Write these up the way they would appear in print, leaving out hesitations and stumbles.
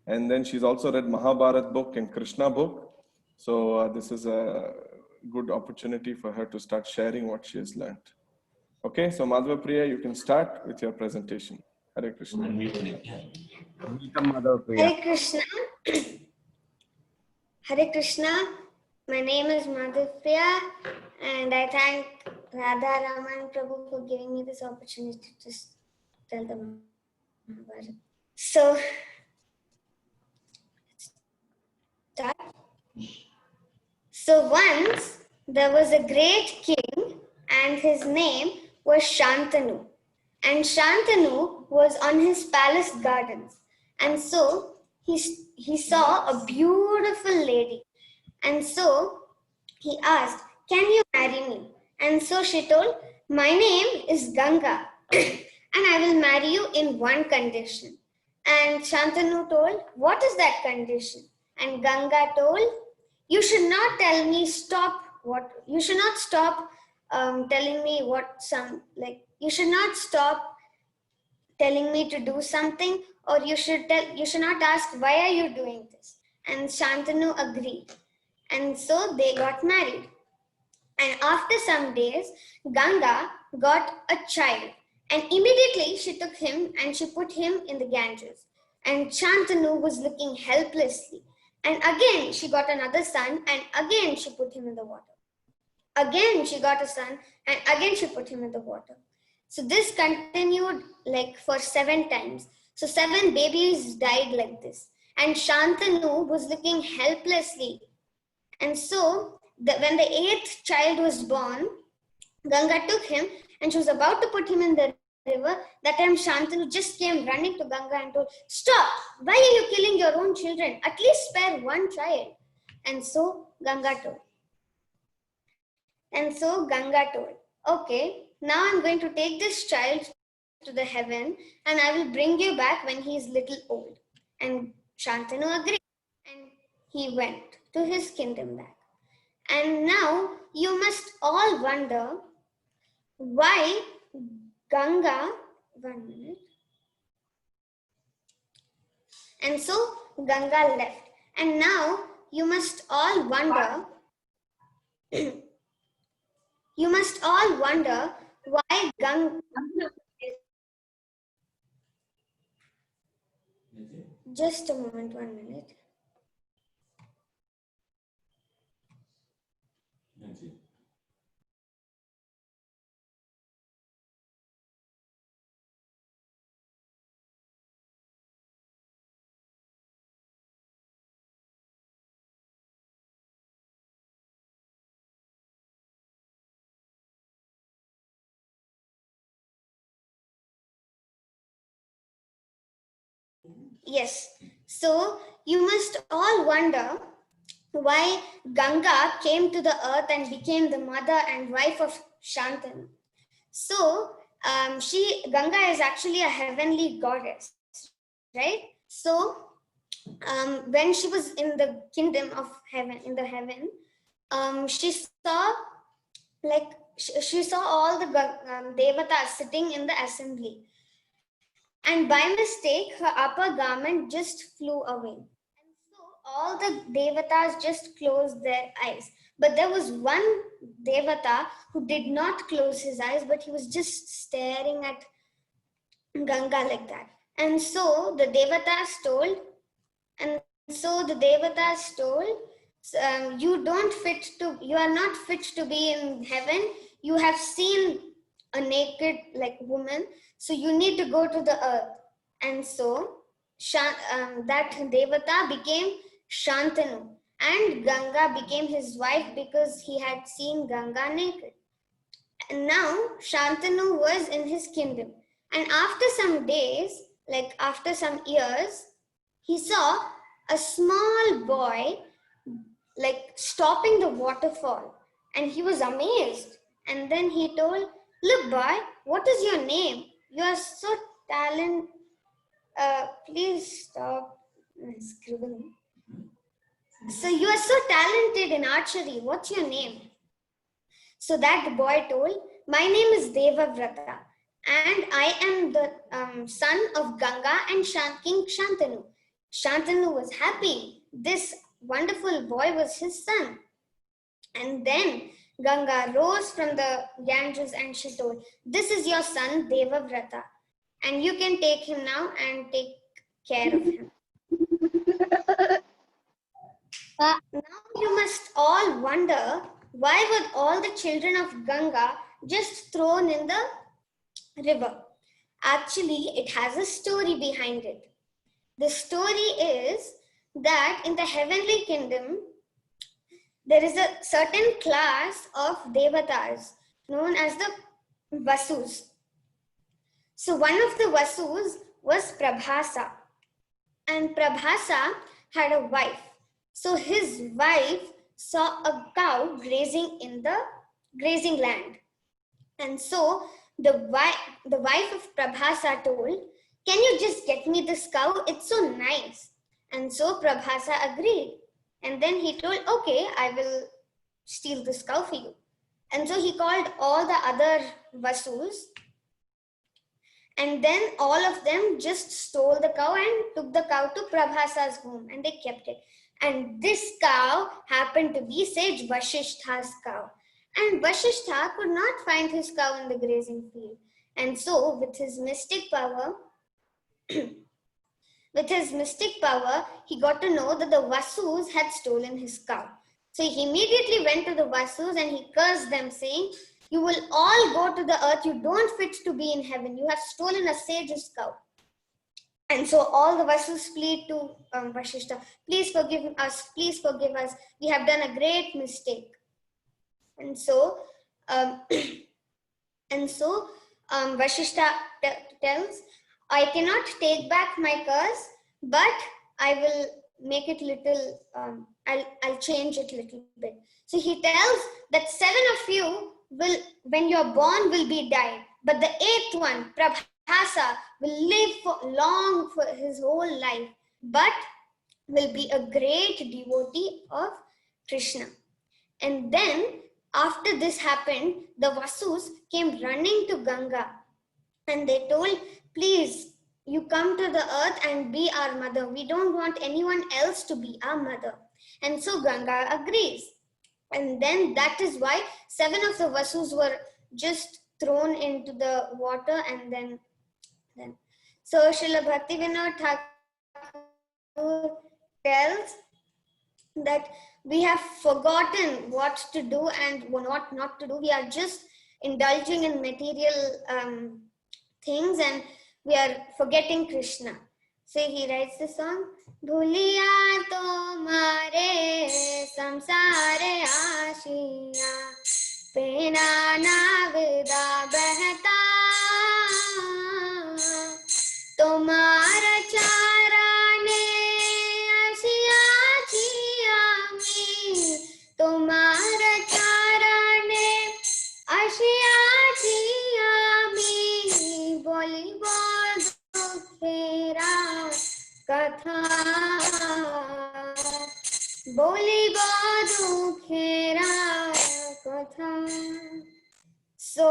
And then she's also read Mahabharata book and Krishna book. So this is a good opportunity for her to start sharing what she has learned. Okay, so Madhava, Priya, you can start with your presentation. Hare Krishna. Welcome, Madhava, Priya. Hare Krishna. Hare Krishna. My name is Madhava Priya, and I thank Radha Raman Prabhu for giving me this opportunity to tell them about it. So, start. So once there was a great king, and his name was Shantanu. And Shantanu was on his palace gardens. And so he saw a beautiful lady. And so he asked, "Can you marry me?" And so she told, "My name is Ganga, and I will marry you in one condition." And Shantanu told, "What is that condition?" And Ganga told, "You should not tell me you should not stop telling me you should not stop telling me to do something, or you should not ask, why are you doing this?" And Shantanu agreed. And so they got married. And after some days, Ganga got a child. And immediately she took him and she put him in the Ganges. And Shantanu was looking helplessly. And again she got another son, and again she put him in the water. Again she got a son, and again she put him in the water. So this continued for 7 times. So 7 babies died like this. And Shantanu was looking helplessly. And so when the 8th child was born, Ganga took him and she was about to put him in the river. That time Shantanu just came running to Ganga and told, "Stop! Why are you killing your own children? At least spare one child." And so Ganga told, "Okay, now I'm going to take this child to the heaven and I will bring you back when he is little old." And Shantanu agreed, and he went to his kingdom back. And now you must all wonder why Ganga, 1 minute. And so Ganga left. And now you must all wonder, why Ganga. Just a moment, 1 minute. Yes, so you must all wonder why Ganga came to the earth and became the mother and wife of Shantanu. So Ganga is actually a heavenly goddess, right? So when she was in the kingdom of heaven, she saw she saw all the devatas sitting in the assembly. And by mistake, her upper garment just flew away. And so all the devatas just closed their eyes. But there was one devata who did not close his eyes, but he was just staring at Ganga like that. And so the devatas told, you are not fit to be in heaven. You have seen a naked woman, so you need to go to the earth. And so that devata became Shantanu, and Ganga became his wife because he had seen Ganga naked. And now Shantanu was in his kingdom, and after some days, after some years, he saw a small boy stopping the waterfall, and he was amazed. And then he told, "Look, boy, what is your name? You are so talented." Please stop scribbling. "So you are so talented in archery. What's your name?" So that boy told, "My name is Devavrata, and I am the son of Ganga and King Shantanu. Shantanu was happy. This wonderful boy was his son. And then Ganga rose from the Ganges and she told, "This is your son Devavrata, and you can take him now and take care of him." Now you must all wonder, why were all the children of Ganga just thrown in the river? Actually, it has a story behind it. The story is that in the heavenly kingdom, there is a certain class of devatas known as the Vasus. So one of the Vasus was Prabhasa, and Prabhasa had a wife. So his wife saw a cow grazing in the grazing land. And so the wife of Prabhasa told, "Can you just get me this cow? It's so nice." And so Prabhasa agreed. And then he told, "Okay, I will steal this cow for you." And so he called all the other Vasus, and then all of them just stole the cow and took the cow to Prabhasa's home, and they kept it. And this cow happened to be Sage Vasishtha's cow. And Vasishtha could not find his cow in the grazing field. And so with his mystic power, he got to know that the Vasus had stolen his cow. So he immediately went to the Vasus and he cursed them, saying, "You will all go to the earth. You don't fit to be in heaven. You have stolen a sage's cow." And so all the Vasus plead to Vasishtha, "Please forgive us. Please forgive us. We have done a great mistake." And so, Vasishtha tells, "I cannot take back my curse, but I will make it little. I'll change it a little bit." So he tells that 7 of you will, when you're born, will be died, but the 8th one, Prabhasa, will live for his whole life, but will be a great devotee of Krishna. And then after this happened, the Vasus came running to Ganga and they told, "Please, you come to the earth and be our mother. We don't want anyone else to be our mother." And so Ganga agrees. And then that is why 7 of the Vasus were just thrown into the water. And then so Srila Bhaktivinoda Thakur tells that we have forgotten what to do and what not to do. We are just indulging in material things and we are forgetting Krishna. So he writes the song, "Bhuliya tomare samsare aashiya, pena na vida behta, tomara charane aashiya chiya mein, tomara charane aashiya chiya mein, boli bol dukhera katha, boli bol dukhera katha." So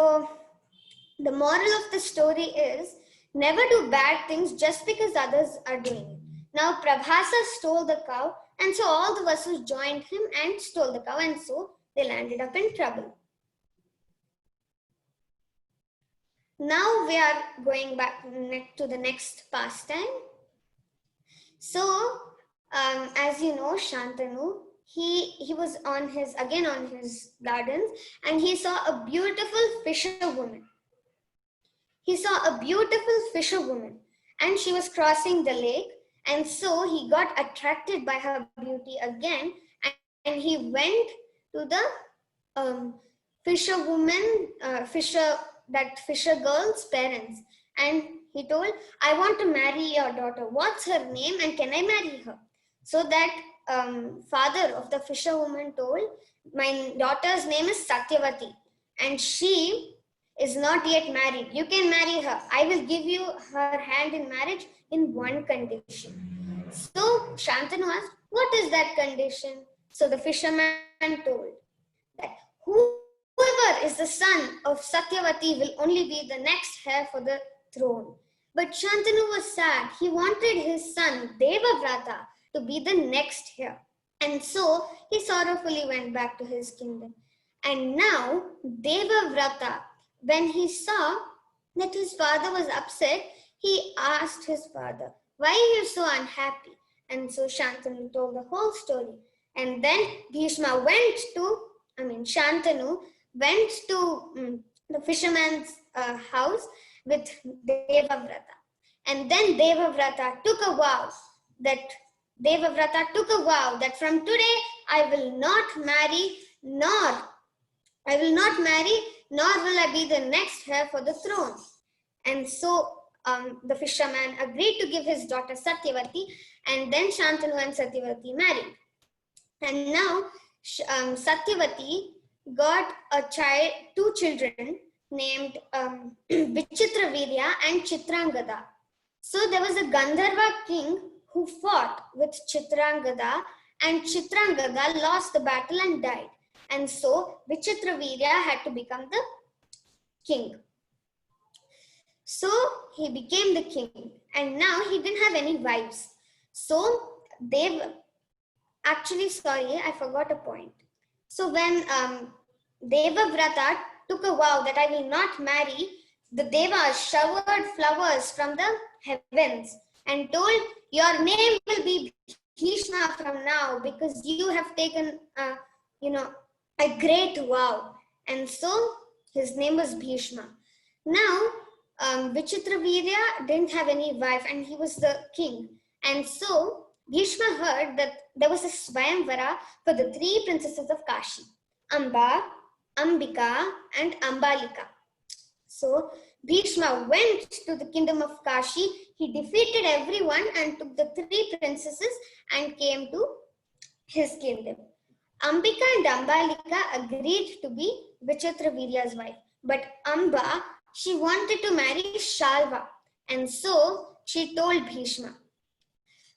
the moral of the story is, never do bad things just because others are doing it. Now Prabhasa stole the cow, and so all the Vasus joined him and stole the cow, and so they landed up in trouble. Now we are going back to the next pastime. So, as you know, Shantanu, he was on his gardens, and he saw a beautiful fisherwoman. And she was crossing the lake, and so he got attracted by her beauty again, and he went to the fisher girl's parents, and he told, "I want to marry your daughter. What's her name, and can I marry her?" So that father of the fisherwoman told, "My daughter's name is Satyavati, and she is not yet married. You can marry her. I will give you her hand in marriage in one condition." So Shantanu asked, "What is that condition?" So the fisherman told that whoever is the son of Satyavati will only be the next heir for the throne. But Shantanu was sad. He wanted his son Devavrata to be the next heir. And so he sorrowfully went back to his kingdom. And now Devavrata, when he saw that his father was upset, he asked his father, "Why are you so unhappy?" And so Shantanu told the whole story. And then Shantanu went to the fisherman's house with Devavrata. And then Devavrata took a vow that from today I will not marry, nor will I be the next heir for the throne. And so the fisherman agreed to give his daughter Satyavati, and then Shantanu and Satyavati married. And now Satyavati got two children named Vichitravirya and Chitrangada. So there was a Gandharva king who fought with Chitrangada, and Chitrangada lost the battle and died. And so Vichitravirya had to become the king. So he became the king, and now he didn't have any wives. So I forgot a point. So when Devavrata took a vow that I will not marry, the Devas showered flowers from the heavens and told, "Your name will be Bhishma from now, because you have taken a great vow." And so his name was Bhishma. Now Vichitravirya didn't have any wife, and he was the king. And so Bhishma heard that there was a Swayamvara for the three princesses of Kashi: Amba, Ambika, and Ambalika. So Bhishma went to the kingdom of Kashi. He defeated everyone and took the three princesses and came to his kingdom. Ambika and Ambalika agreed to be Vichitravirya's wife. But Amba, she wanted to marry Shalva. And so she told Bhishma,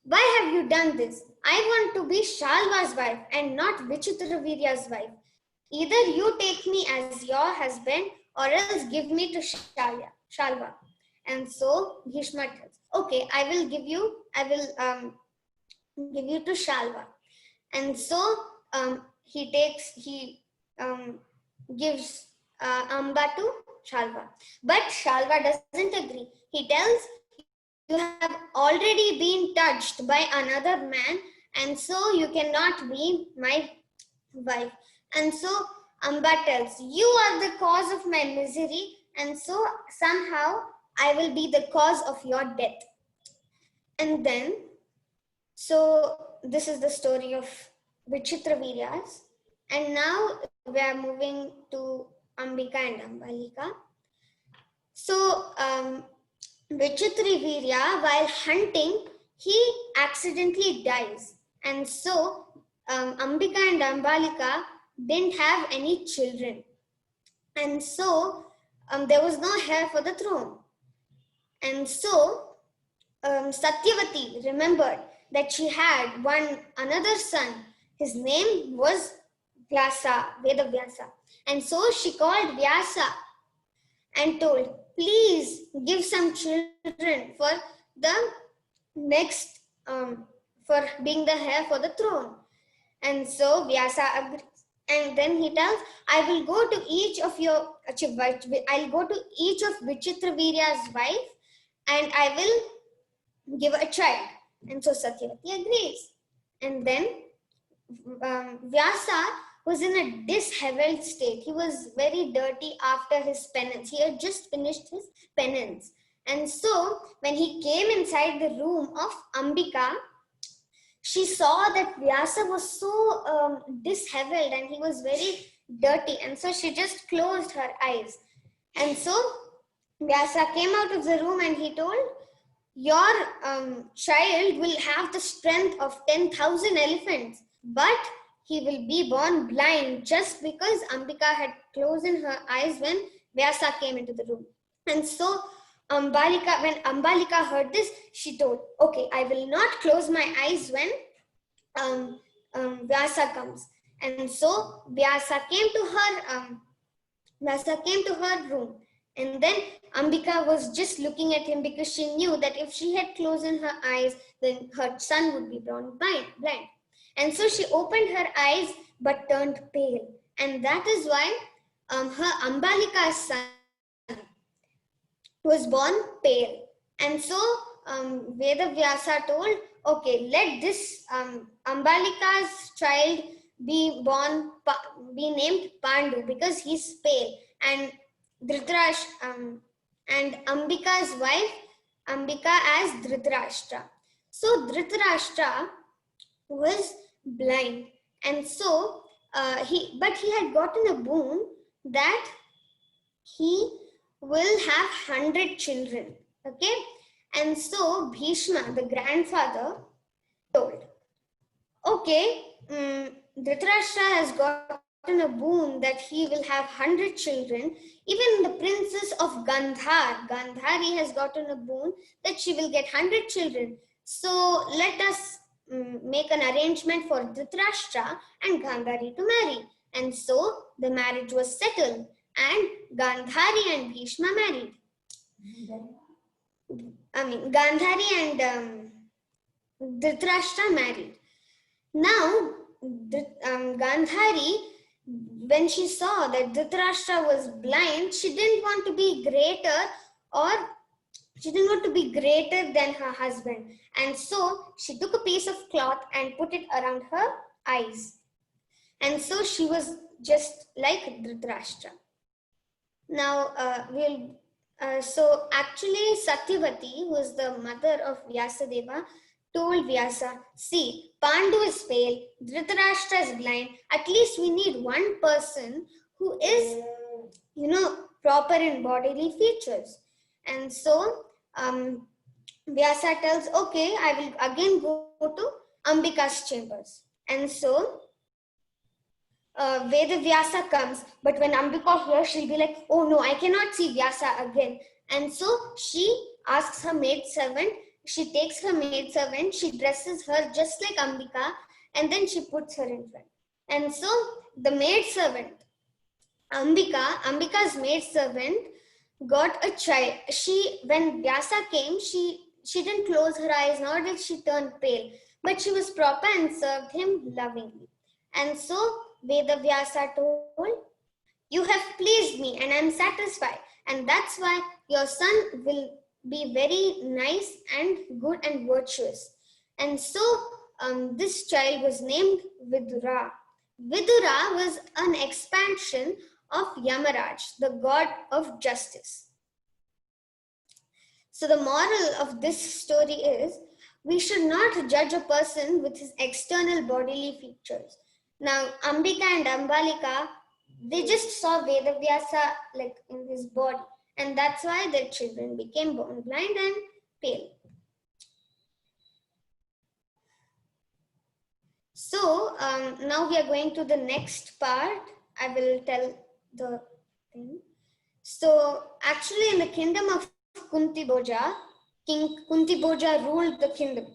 "Why have you done this? I want to be Shalva's wife and not Vichitravirya's wife. Either you take me as your husband or else give me to Shalva." And so Bhishma tells, "Okay, I will give you to Shalva." And so he gives Amba to Shalva. But Shalva doesn't agree. He tells, "You have already been touched by another man, and so you cannot be my wife." And so Amba tells, "You are the cause of my misery, and so somehow I will be the cause of your death." And then, so this is the story of Vichitravirya's. And now we are moving to Ambika and Ambalika. So Vichitravirya, while hunting, he accidentally dies. And so Ambika and Ambalika didn't have any children. And so there was no heir for the throne. And so Satyavati remembered that she had another son. His name was Vedavyasa. And so she called Vyasa and told, "Please give some children for the next, for being the heir for the throne." And so Vyasa agrees. And then he tells, I'll go to each of Vichitravirya's wife and I will give a child. And so Satyavati agrees. And then Vyasa was in a disheveled state. He was very dirty after his penance. He had just finished his penance. And so when he came inside the room of Ambika, she saw that Vyasa was so disheveled and he was very dirty. And so she just closed her eyes. And so Vyasa came out of the room and he told, your child will have the strength of 10,000 elephants, but he will be born blind just because Ambika had closed her eyes when Vyasa came into the room. And so when Ambalika heard this, she told, okay, I will not close my eyes when Vyasa comes. And so Vyasa came to her room And then Ambika was just looking at him because she knew that if she had closed her eyes, then her son would be born blind. And so she opened her eyes but turned pale. And that is why her Ambalika's son was born pale. And so Veda Vyasa told, okay, let this Ambalika's child be named Pandu because he's pale. And and Ambika's wife, Ambika as Dhritarashtra. So Dhritarashtra was blind, and so he had gotten a boon that he will have 100 children. Okay, and so Bhishma, the grandfather, told, okay, Dhritarashtra has gotten a boon that he will have 100 children. Even the princess of Gandhari has gotten a boon that she will get 100 children. So let us make an arrangement for Dhritarashtra and Gandhari to marry. And so the marriage was settled and Gandhari and Bhishma married. Gandhari and Dhritarashtra married. Now, Gandhari, when she saw that Dhritarashtra was blind, she didn't want to be greater than her husband. And so she took a piece of cloth and put it around her eyes. And so she was just like Dhritarashtra. Now, so actually Satyavati, who is the mother of Vyasadeva, told Vyasa, see, Pandu is pale, Dhritarashtra is blind. At least we need one person who is, proper in bodily features. And so Vyasa tells, okay, I will again go to Ambika's chambers. And so Veda Vyasa comes, but when Ambika hears, she'll be like, oh no, I cannot see Vyasa again. And so she asks her maidservant, she takes her maidservant, she dresses her just like Ambika, and then she puts her in front. And so the maidservant, Ambika's maidservant, got a child. When Vyasa came, she didn't close her eyes, nor did she turn pale, but she was proper and served him lovingly. And so Veda Vyasa told, you have pleased me and I am satisfied, and that's why your son will be very nice and good and virtuous. And so this child was named Vidura. Vidura was an expansion of Yamaraj, the god of justice. So the moral of this story is, we should not judge a person with his external bodily features. Now, Ambika and Ambalika, they just saw Vedavyasa like in his body, and that's why their children became born blind and pale. So now we are going to the next part. I will tell the thing. So actually in the kingdom of Kunti Bhoja, King Kunti Bhoja ruled the kingdom.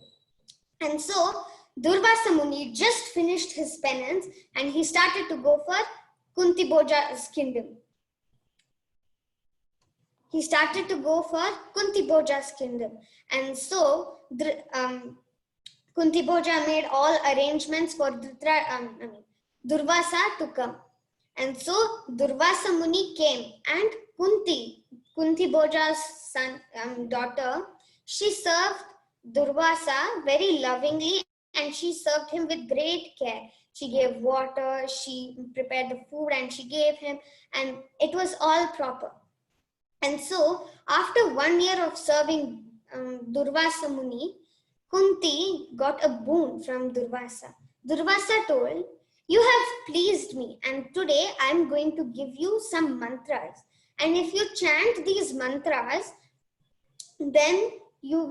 And so Durvasa Muni just finished his penance and he started to go for Kunti Bhoja's kingdom. He started to go for Kunti Bhoja's kingdom. And so Kunti Bhoja made all arrangements for Durvasa to come. And so Durvasa Muni came, and Kunti Bhoja's daughter, she served Durvasa very lovingly and she served him with great care. She gave water, she prepared the food and she gave him, and it was all proper. And so after 1 year of serving Durvasa Muni, Kunti got a boon from Durvasa. Durvasa told, you have pleased me and today I am going to give you some mantras. And if you chant these mantras, then you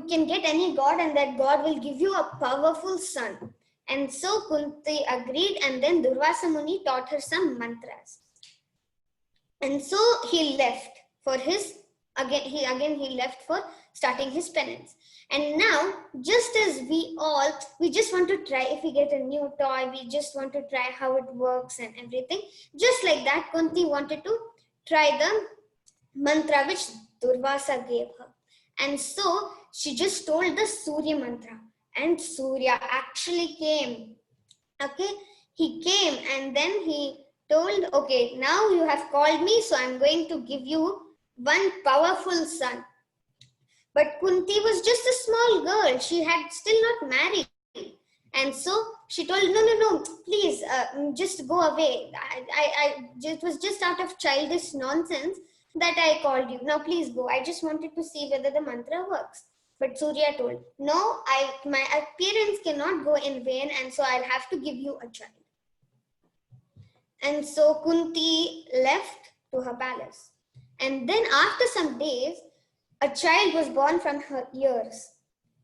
can get any god and that god will give you a powerful son. And so Kunti agreed, and then Durvasa Muni taught her some mantras. And so he left for his, he left for starting his penance. And now, just as we just want to try, if we get a new toy, we just want to try how it works and everything. Just like that, Kunti wanted to try the mantra which Durvasa gave her. And so she just told the Surya mantra, and Surya actually came. Okay, he came and then he told, okay, now you have called me, so I'm going to give you one powerful son. But Kunti was just a small girl. She had still not married. And so she told, no, please, just go away. It was just out of childish nonsense that I called you. Now please go. I just wanted to see whether the mantra works. But Surya told, no, my appearance cannot go in vain, and so I'll have to give you a child. And so Kunti left to her palace. And then after some days, a child was born from her ears.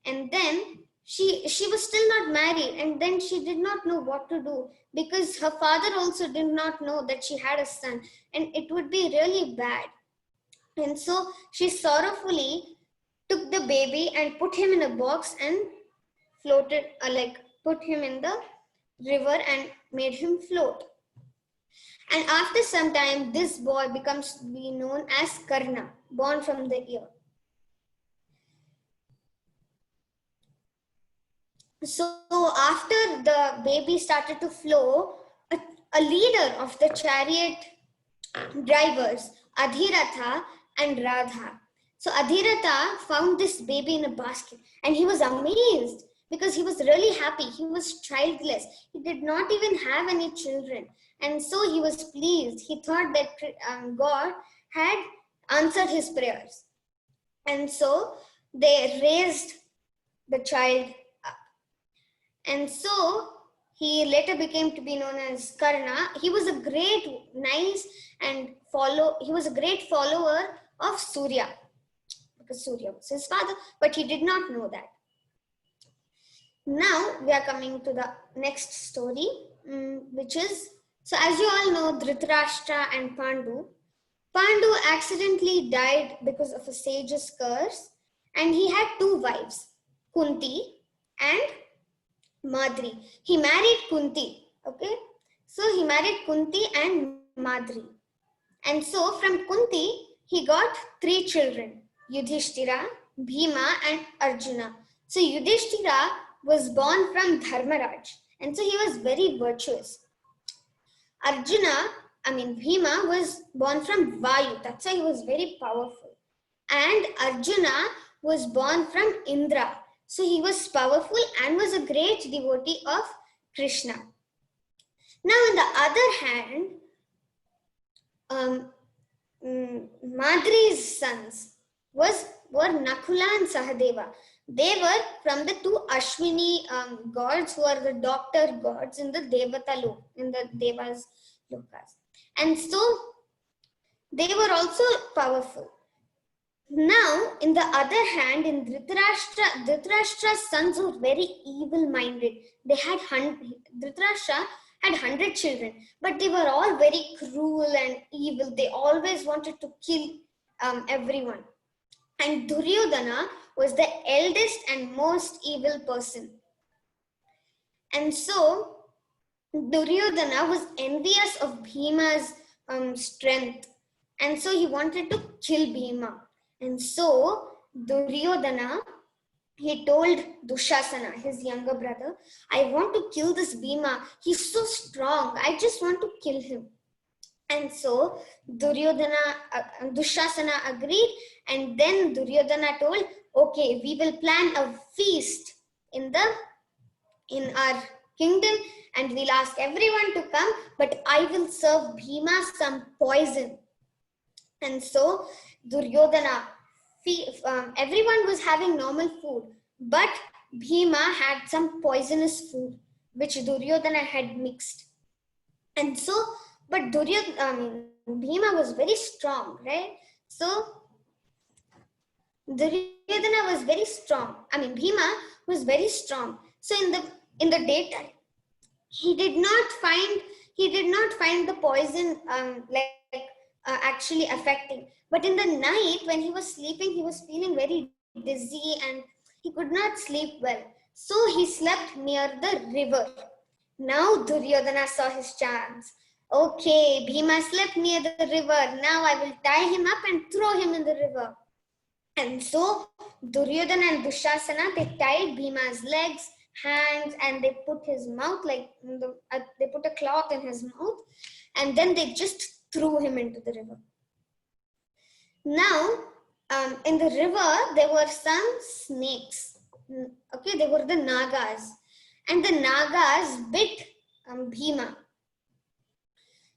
And then she was still not married, and then she did not know what to do, because her father also did not know that she had a son, and it would be really bad. And so she sorrowfully took the baby and put him in a box and floated, put him in the river and made him float. And after some time, this boy becomes to be known as Karna, born from the ear. So after the baby started to flow, a leader of the chariot drivers, Adhiratha and Radha. So Adhiratha found this baby in a basket, and he was amazed because he was really happy. He was childless. He did not even have any children. And so he was pleased. He thought that God had answered his prayers. And so they raised the child up. And so he later became to be known as Karna. He was a great, nice, and he was a great follower of Surya, because Surya was his father, but he did not know that. Now we are coming to the next story, which is, so as you all know, Dhritarashtra and Pandu. Pandu accidentally died because of a sage's curse, and he had two wives, Kunti and Madri. He married Kunti, okay? So he married Kunti and Madri. And so from Kunti, he got 3 children, Yudhishthira, Bhima and Arjuna. So Yudhishthira was born from Dharmaraj, and so he was very virtuous. Bhima was born from Vayu, that's why he was very powerful. And Arjuna was born from Indra, so he was powerful and was a great devotee of Krishna. Now on the other hand, Madri's sons were Nakula and Sahadeva. They were from the 2 Ashwini gods, who are the doctor gods in the Devata Lok, in the Devas Lokas. And so they were also powerful. Now, in the other hand, in Dhritarashtra's sons were very evil-minded. Dhritarashtra had 100 children, but they were all very cruel and evil. They always wanted to kill everyone. And Duryodhana was the eldest and most evil person. And so Duryodhana was envious of Bhima's strength. And so he wanted to kill Bhima. And so Duryodhana, he told Dushasana, his younger brother, I want to kill this Bhima. He's so strong. I just want to kill him. And so Dushasana agreed, and then Duryodhana told, okay, we will plan a feast in our kingdom, and we'll ask everyone to come, but I will serve Bhima some poison. And so Duryodhana, everyone was having normal food, but Bhima had some poisonous food which Duryodhana had mixed. And so, but Bhima was very strong, right? So Duryodhana was very strong. Bhima was very strong. So in the daytime, he did not find the poison actually affecting. But in the night, when he was sleeping, he was feeling very dizzy and he could not sleep well. So he slept near the river. Now Duryodhana saw his chance. Okay, Bhima slept near the river. Now I will tie him up and throw him in the river. And so Duryodhana and Dushasana, they tied Bhima's legs, hands, and they put his mouth, they put a cloth in his mouth, and then they just threw him into the river. Now, in the river, there were some snakes. Okay, they were the Nagas. And the Nagas bit Bhima.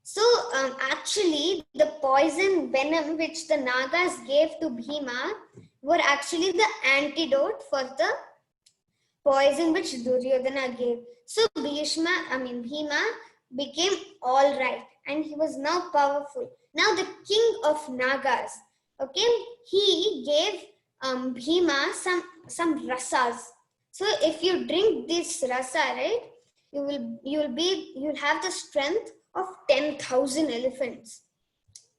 So, actually, the poison venom which the Nagas gave to Bhima were actually the antidote for the poison which Duryodhana gave. So, Bhima became all right and he was now powerful. Now, the king of Nagas, okay, he gave Bhima some rasas. So, if you drink this rasa, right, you'll have the strength of 10,000 elephants.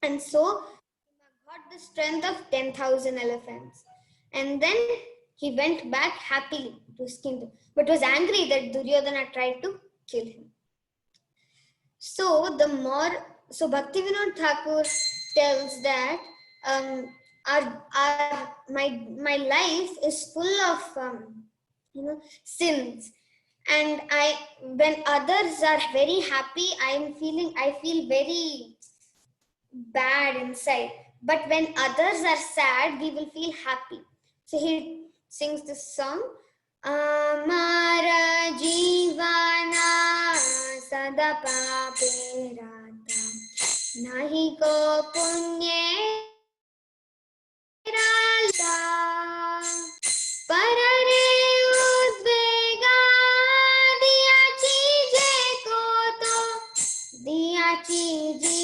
And so Bhima got the strength of 10,000 elephants. And then he went back happily to his kingdom, but was angry that Duryodhana tried to kill him. So Bhaktivinoda Thakur tells that my life is full of sins, and when others are very happy, I feel very bad inside. But when others are sad, we will feel happy. So he sings this song. Amara jivana sada pape rata nahi ko punye rata parare udvega diya cheeze ko to diya cheeze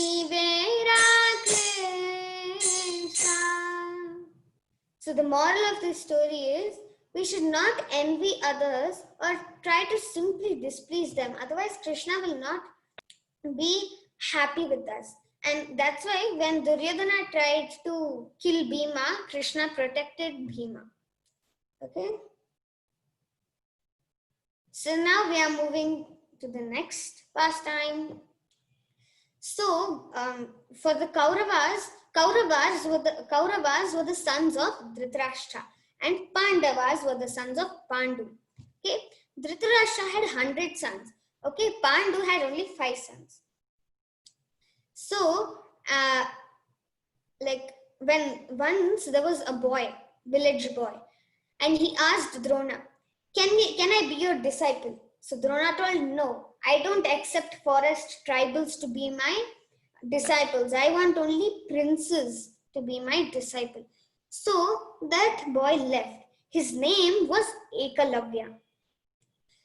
So the moral of this story is we should not envy others or try to simply displease them. Otherwise, Krishna will not be happy with us. And that's why when Duryodhana tried to kill Bhima, Krishna protected Bhima. Okay? So now we are moving to the next pastime. So, for the Kauravas were the sons of Dhritarashtra and Pandavas were the sons of Pandu. Okay, Dhritarashtra had 100 sons. Okay, Pandu had only 5 sons. So, when once there was a boy, village boy, and he asked Drona, can I be your disciple? So Drona told, no, I don't accept forest tribals to be my disciples. I want only princes to be my disciple. So that boy left. His name was Ekalavya.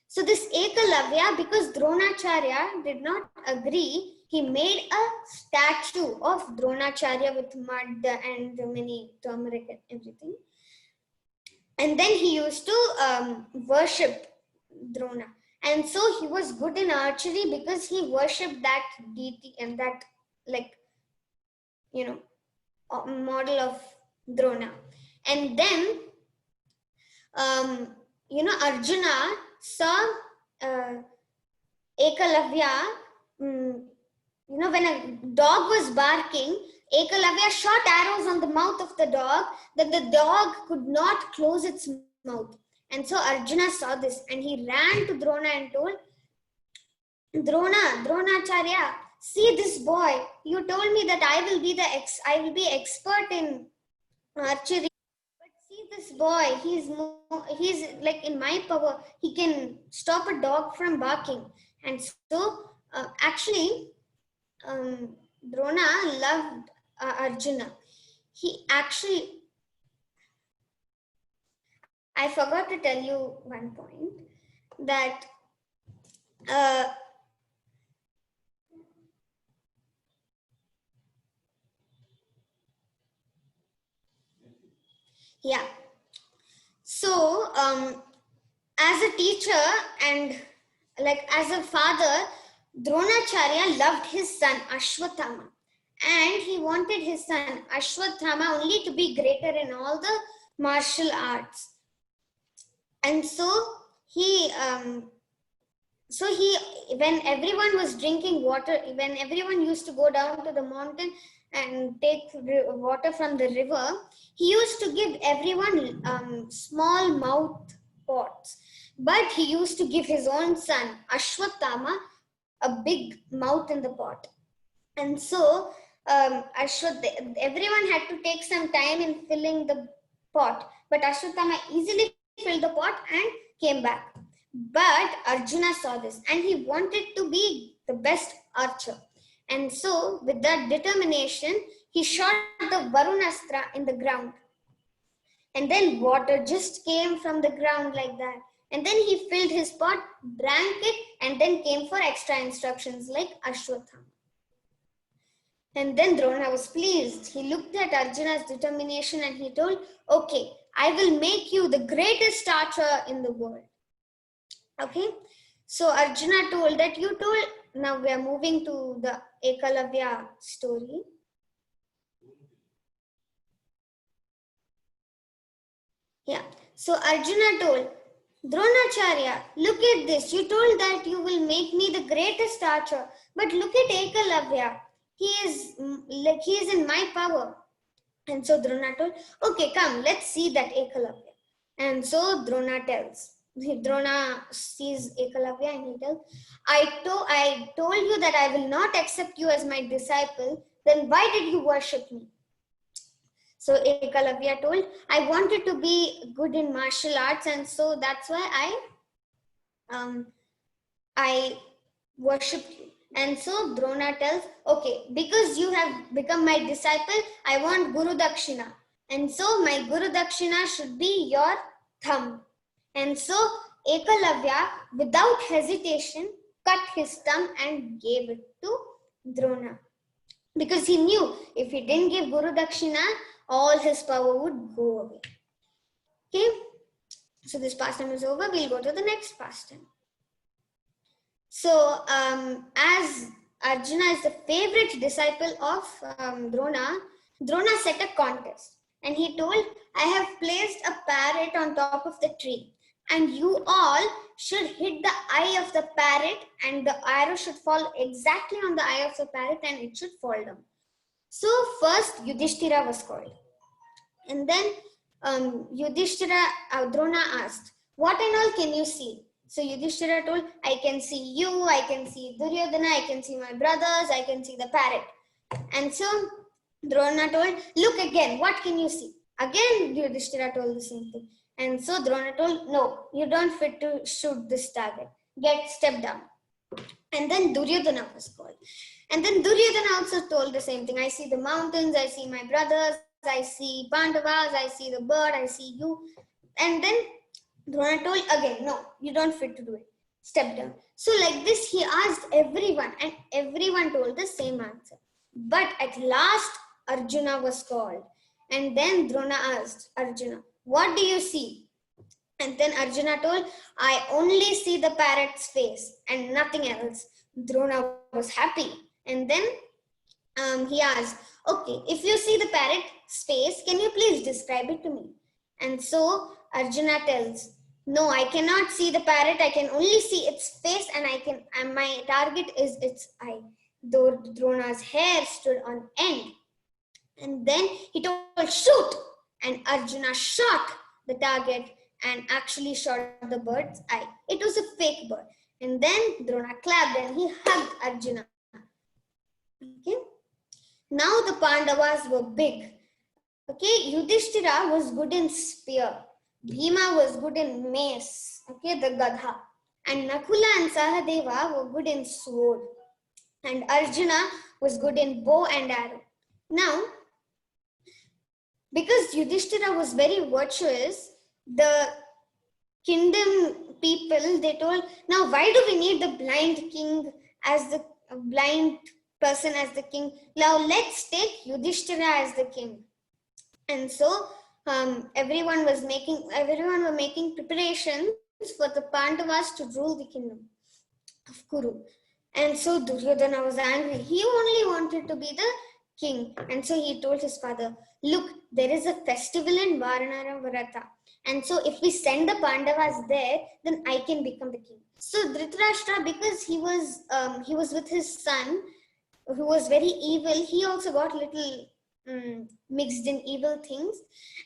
So this Ekalavya, because Dronacharya did not agree, he made a statue of Dronacharya with mud and many turmeric and everything. And then he used to worship Drona. And so he was good in archery because he worshipped that deity and that, model of Drona. And then, Arjuna saw Ekalavya, when a dog was barking, Ekalavya shot arrows on the mouth of the dog that the dog could not close its mouth. And so Arjuna saw this and he ran to Drona and told, Dronacharya, see this boy. You told me that I will be expert in archery. But see this boy. He's like in my power. He can stop a dog from barking. And so actually, Drona loved Arjuna. I forgot to tell you one point that so as a teacher and as a father, Dronacharya loved his son Ashwathama, and he wanted his son Ashwathama only to be greater in all the martial arts. And so he So when everyone was drinking water, when everyone used to go down to the mountain and take water from the river, he used to give everyone small mouth pots. But he used to give his own son, Ashwatthama, a big mouth in the pot. And so everyone had to take some time in filling the pot. But Ashwatthama easily filled the pot and came back. But Arjuna saw this and he wanted to be the best archer. And so, with that determination, he shot the Varunastra in the ground. And then water just came from the ground like that. And then he filled his pot, drank it, and then came for extra instructions like Ashwatthama. And then Drona was pleased. He looked at Arjuna's determination and he told, okay, I will make you the greatest archer in the world. Okay, so Arjuna told that you told, now we are moving to the Ekalavya story. Yeah, so Arjuna told, Dronacharya, look at this. You told that you will make me the greatest archer, but look at Ekalavya. He is in my power. And so Drona told, okay, come, let's see that Ekalavya. And so Drona tells. Drona sees Ekalavya and he tells, I told you that I will not accept you as my disciple. Then why did you worship me? So Ekalavya told, I wanted to be good in martial arts, and so that's why I worshipped you. And so Drona tells, okay, because you have become my disciple, I want Guru Dakshina. And so my Guru Dakshina should be your thumb. And so Ekalavya, without hesitation, cut his thumb and gave it to Drona. Because he knew if he didn't give Guru Dakshina, all his power would go away. Okay, so this pastime is over. We'll go to the next pastime. So, as Arjuna is the favorite disciple of Drona, Drona set a contest. And he told, I have placed a parrot on top of the tree. And you all should hit the eye of the parrot and the arrow should fall exactly on the eye of the parrot and it should fall down. So first Yudhishthira was called. And then Drona asked, what and all can you see? So Yudhishthira told, I can see you, I can see Duryodhana, I can see my brothers, I can see the parrot. And so Drona told, look again, what can you see? Again Yudhishthira told the same thing. And so Drona told, no, you don't fit to shoot this target. Step down. And then Duryodhana was called. And then Duryodhana also told the same thing. I see the mountains, I see my brothers, I see Pandavas, I see the bird, I see you. And then Drona told again, no, you don't fit to do it. Step down. So like this, he asked everyone and everyone told the same answer. But at last, Arjuna was called. And then Drona asked Arjuna, what do you see? And then Arjuna told, I only see the parrot's face and nothing else. Drona was happy. And then he asked, okay, if you see the parrot's face, can you please describe it to me? And so Arjuna tells, no, I cannot see the parrot. I can only see its face and my target is its eye. Though Drona's hair stood on end. And then he told, shoot. And Arjuna shot the target and actually shot the bird's eye. It was a fake bird. And then Drona clapped and he hugged Arjuna. Okay. Now the Pandavas were big. Okay, Yudhishthira was good in spear. Bhima was good in mace. Okay, the Gadha. And Nakula and Sahadeva were good in sword. And Arjuna was good in bow and arrow. Now, because Yudhishthira was very virtuous, the kingdom people, they told, now why do we need the blind king as the blind person as the king? Now let's take Yudhishthira as the king. And so everyone were making preparations for the Pandavas to rule the kingdom of Kuru. And so Duryodhana was angry. He only wanted to be the king. And so he told his father, look, there is a festival in Varnara Varata. And so if we send the Pandavas there, then I can become the king. So Dhritarashtra, because he was with his son, who was very evil, he also got little mixed in evil things.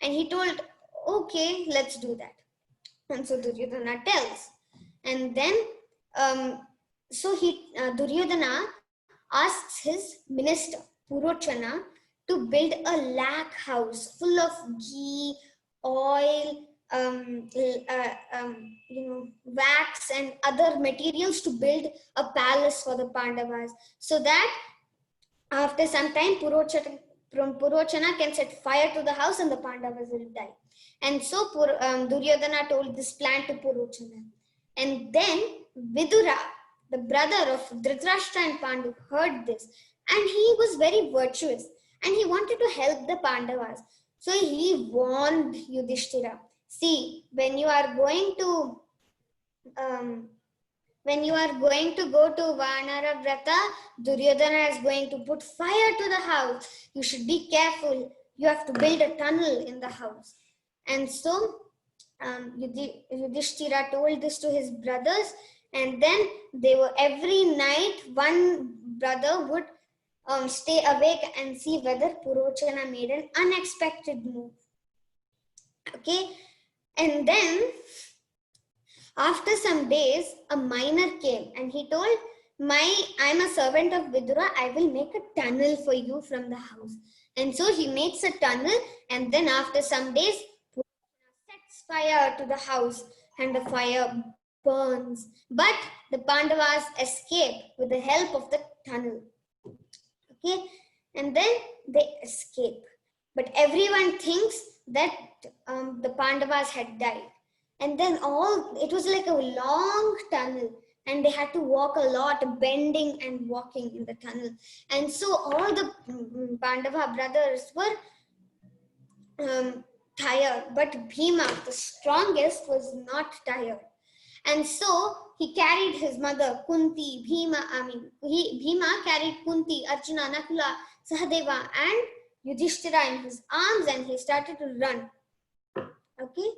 And he told, okay, let's do that. And so Duryodhana tells. And then, Duryodhana asks his minister, Purochana, to build a lakh house full of ghee, oil, wax and other materials to build a palace for the Pandavas, so that after some time Purochana can set fire to the house and the Pandavas will die. And so Duryodhana told this plan to Purochana. And then Vidura, the brother of Dhritarashtra and Pandu, heard this, and he was very virtuous and he wanted to help the Pandavas. So he warned Yudhishthira, see, when you are going to go to Vanara Vrata, Duryodhana is going to put fire to the house. You should be careful. You have to build a tunnel in the house. And so Yudhishthira told this to his brothers, and then they were every night, one brother would stay awake and see whether Purochana made an unexpected move. Okay, and then after some days, a miner came and he told, I'm a servant of Vidura, I will make a tunnel for you from the house. And so he makes a tunnel, and then after some days, sets fire to the house and the fire burns. But the Pandavas escape with the help of the tunnel. Okay, and then they escape. But everyone thinks that the Pandavas had died. And then it was like a long tunnel, and they had to walk a lot, bending and walking in the tunnel. And so all the Pandava brothers were tired, but Bhima, the strongest, was not tired. And so he carried his mother Kunti, Bhima carried Kunti, Arjuna, Nakula, Sahadeva and Yudhishthira in his arms, and he started to run. Okay,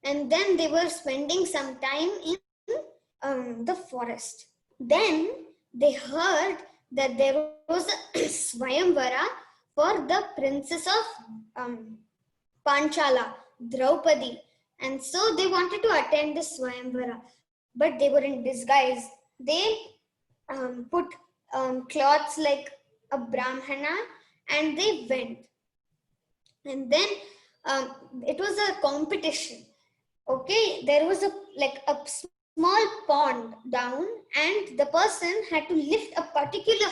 and then they were spending some time in the forest. Then they heard that there was a Swayamvara for the princess of Panchala, Draupadi. And so they wanted to attend the Swayamvara, but they were in disguise. They put cloths like a Brahmana and they went. And then it was a competition. Okay, there was a small pond down, and the person had to lift a particular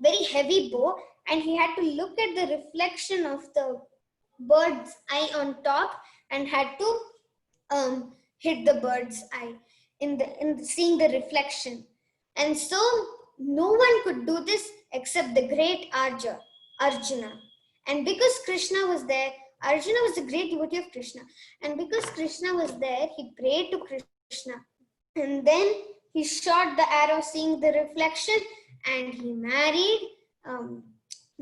very heavy bow, and he had to look at the reflection of the bird's eye on top and had to hit the bird's eye in seeing the reflection. And so no one could do this except the great Arjuna. And because Krishna was there, Arjuna was a great devotee of Krishna, and because Krishna was there, he prayed to Krishna, and then he shot the arrow seeing the reflection, and he married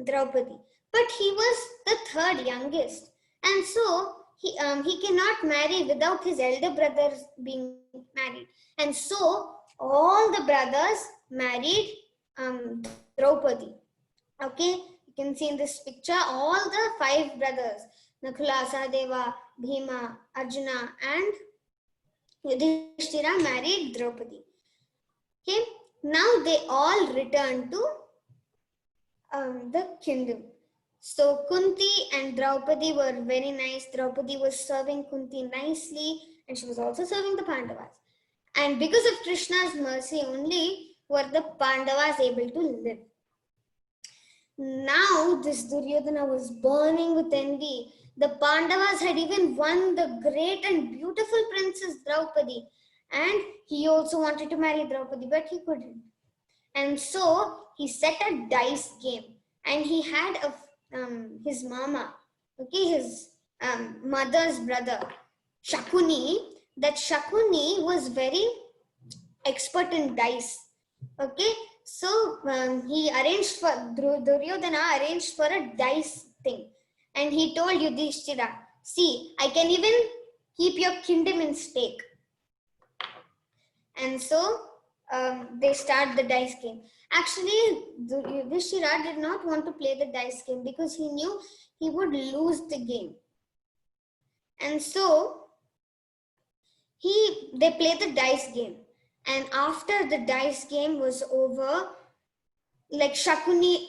Draupadi. But he was the third youngest, and so he cannot marry without his elder brothers being married. And so all the brothers married Draupadi. Okay, you can see in this picture all the 5 brothers, Nakula, Sahadeva, Bhima, Arjuna and Yudhishthira married Draupadi. Okay, now they all returned to the kingdom. So Kunti and Draupadi were very nice. Draupadi was serving Kunti nicely, and she was also serving the Pandavas. And because of Krishna's mercy only were the Pandavas able to live. Now this Duryodhana was burning with envy. The Pandavas had even won the great and beautiful princess Draupadi, and he also wanted to marry Draupadi, but he couldn't. And so he set a dice game, and he had his mama, okay, his mother's brother, Shakuni. That Shakuni was very expert in dice. Okay, so he arranged for Duryodhana arranged for a dice thing, and he told Yudhishthira, See, I can even keep your kingdom in stake. And so they start the dice game. Actually, Yudhishthira did not want to play the dice game because he knew he would lose the game. And so they played the dice game. And after the dice game was over, like Shakuni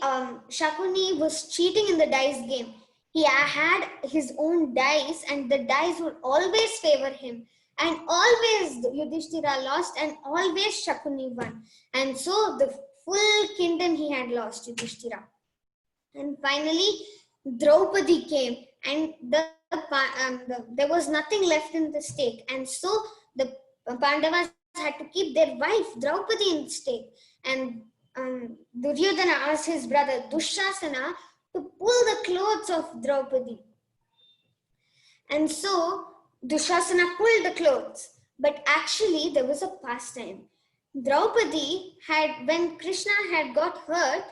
was cheating in the dice game. He had his own dice, and the dice would always favor him. And always Yudhishthira lost, and always Shakuni won. And so the full kingdom he had lost, Yudhishthira. And finally, Draupadi came, and there was nothing left in the stake. And so the Pandavas had to keep their wife, Draupadi, in the stake. And Duryodhana asked his brother Dushasana to pull the clothes of Draupadi. And so Dushasana pulled the clothes. But actually, there was a pastime. Draupadi when Krishna had got hurt,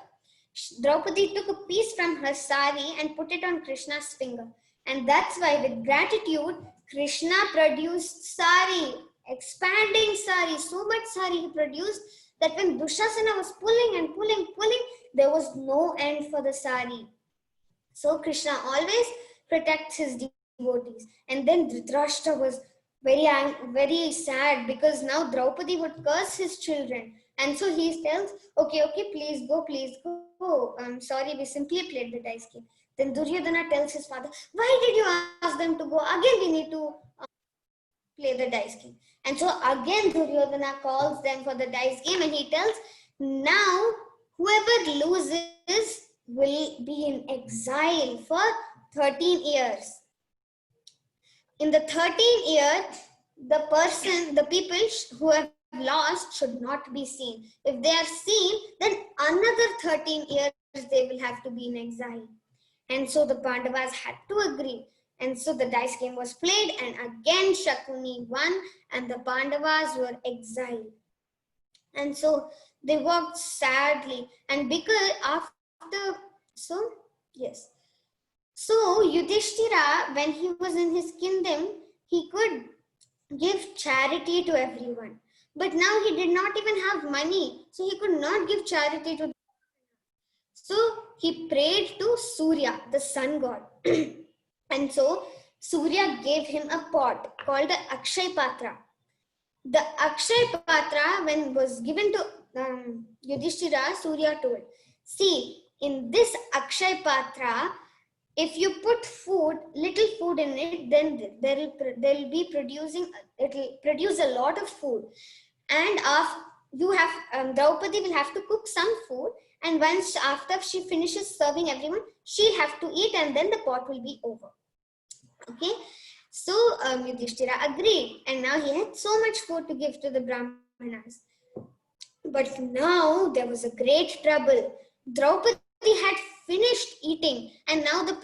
Draupadi took a piece from her sari and put it on Krishna's finger. And that's why, with gratitude, Krishna produced sari, expanding sari, so much sari he produced that when Dushasana was pulling, there was no end for the sari. So Krishna always protects his devotees. And then Dhritarashtra was very sad because now Draupadi would curse his children. And so he tells, okay, please go. I'm sorry, we simply played the dice game. Then Duryodhana tells his father, why did you ask them to go? Again, we need to play the dice game. And so again, Duryodhana calls them for the dice game, and he tells, now whoever loses will be in exile for 13 years. In the 13th year, the people who have lost should not be seen. If they are seen, then another 13 years they will have to be in exile. And so the Pandavas had to agree. And so the dice game was played, and again Shakuni won, and the Pandavas were exiled. And so they walked sadly. And because So Yudhishthira, when he was in his kingdom, he could give charity to everyone. But now he did not even have money, so he could not give charity to. So he prayed to Surya, the sun god. And so Surya gave him a pot called the Akshay Patra. The Akshay Patra, when was given to Yudhishthira, Surya told, see, in this Akshay Patra, if you put little food in it, then it'll produce a lot of food. And Draupadi will have to cook some food, and once after she finishes serving everyone, she'll have to eat, and then the pot will be over. Okay, so Yudhishthira agreed, and now he had so much food to give to the Brahmanas. But now there was a great trouble. Draupadi had finished eating, and now the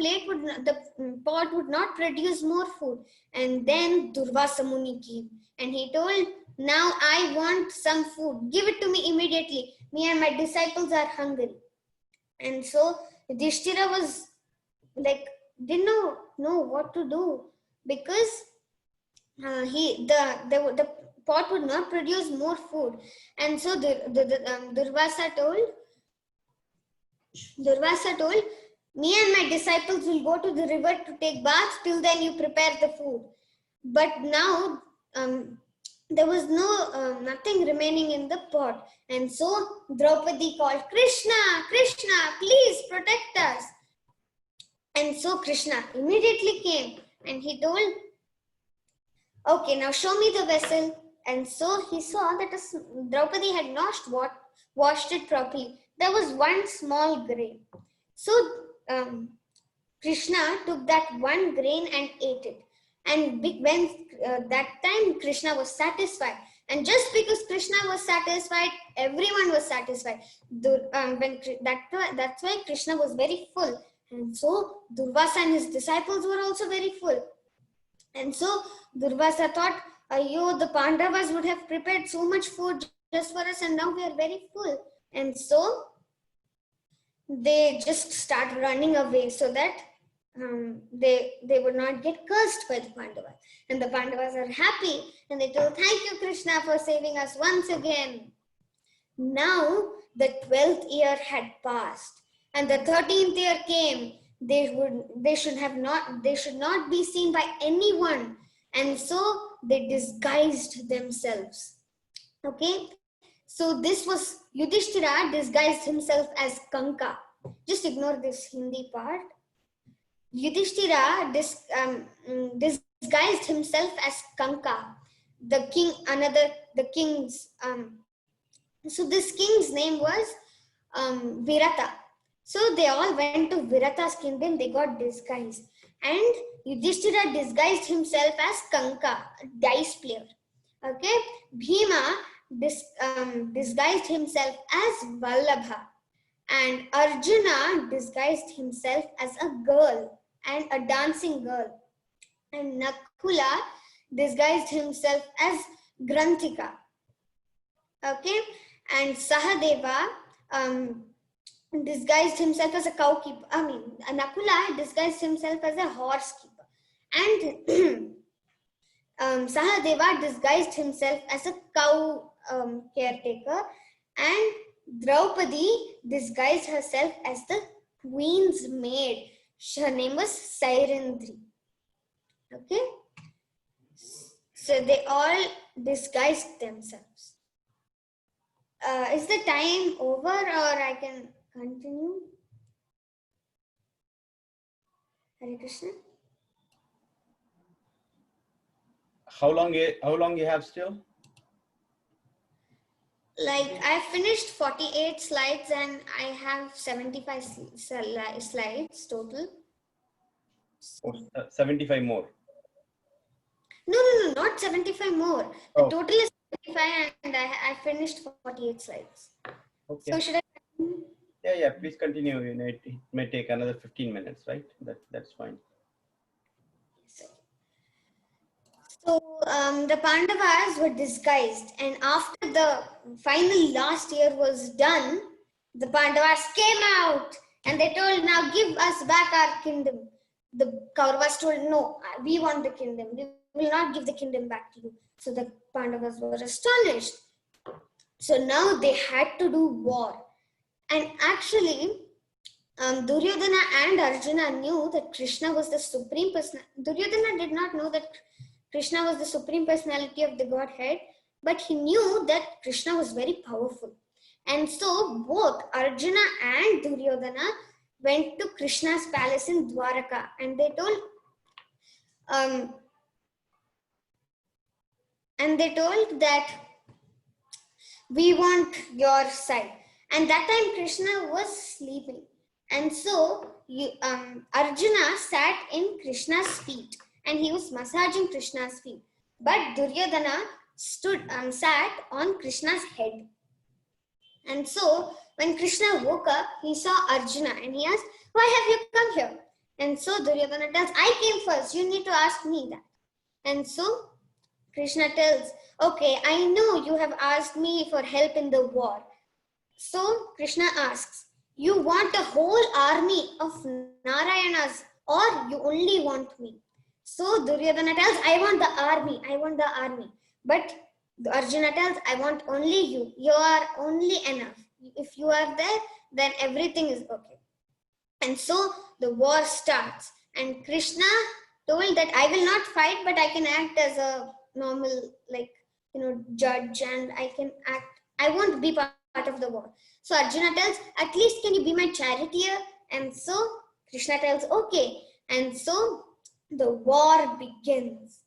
pot would not produce more food. And then Durvasa Muni came, and he told, now I want some food. Give it to me immediately. Me and my disciples are hungry. And so Yudhishthira was like, didn't know what to do, because the pot would not produce more food. And so Durvasa told, me and my disciples will go to the river to take baths. Till then you prepare the food. But now there was nothing remaining in the pot. And so Draupadi called, Krishna, please protect us. And so Krishna immediately came, and he told, okay, now show me the vessel. And so he saw that Draupadi had not washed it properly. There was one small grain. So Krishna took that one grain and ate it. And when that time Krishna was satisfied. And just because Krishna was satisfied, everyone was satisfied. That's why Krishna was very full. And so Durvasa and his disciples were also very full. And so Durvasa thought, the Pandavas would have prepared so much food just for us, and now we are very full. And so they just start running away so that they would not get cursed by the Pandavas. And the Pandavas are happy and they told, "Thank you, Krishna, for saving us once again." Now the 12th year had passed and the 13th year came. They should not be seen by anyone, and so they disguised themselves. Okay, so this was Yudhishthira disguised himself as Kanka. Just ignore this Hindi part. Yudhishthira disguised himself as Kanka, the king's. So this king's name was Virata. So they all went to Virata's kingdom. They got disguised, and Yudhishthira disguised himself as Kanka, dice player. Okay, Bhima disguised himself as Vallabha, and Arjuna disguised himself as a girl and a dancing girl, and Nakula disguised himself as Granthika. Okay, and Sahadeva disguised himself as a cow keeper. Nakula disguised himself as a horse keeper, and Sahadeva disguised himself as a cow caretaker, and Draupadi disguised herself as the queen's maid. Her name was Sairendri. Okay, so they all disguised themselves. Is the time over, or I can continue? Hare Krishna. How long you have still? Like I finished 48 slides and I have 75 slides total. 75 more. No, not 75 more. The Oh. total is 75 and I finished 48 slides. Okay. So should I continue? Yeah. Please continue. It may take another 15 minutes, right? That's fine. So the Pandavas were disguised, and after the final last year was done, the Pandavas came out and they told, "Now give us back our kingdom." The Kauravas told, "No, we want the kingdom. We will not give the kingdom back to you." So the Pandavas were astonished. So now they had to do war. And actually, Duryodhana and Arjuna knew that Krishna was the supreme person. Duryodhana did not know that Krishna was the supreme personality of the Godhead, but he knew that Krishna was very powerful. And so both Arjuna and Duryodhana went to Krishna's palace in Dwaraka, and they told, that we want your side. And that time Krishna was sleeping, and so Arjuna sat in Krishna's feet and he was massaging Krishna's feet, but Duryodhana sat on Krishna's head. And so when Krishna woke up, he saw Arjuna and he asked, "Why have you come here?" And so Duryodhana tells, "I came first, you need to ask me that." And so Krishna tells, "Okay, I know you have asked me for help in the war." So Krishna asks, "You want a whole army of Narayanas, or you only want me?" So Duryodhana tells, "I want the army. But Arjuna tells, "I want only you. You are only enough. If you are there, then everything is okay." And so the war starts, and Krishna told that, "I will not fight, but I can act as a normal, judge, and I won't be part of the war." So Arjuna tells, "At least can you be my charioteer?" And so Krishna tells, "Okay." And so the war begins.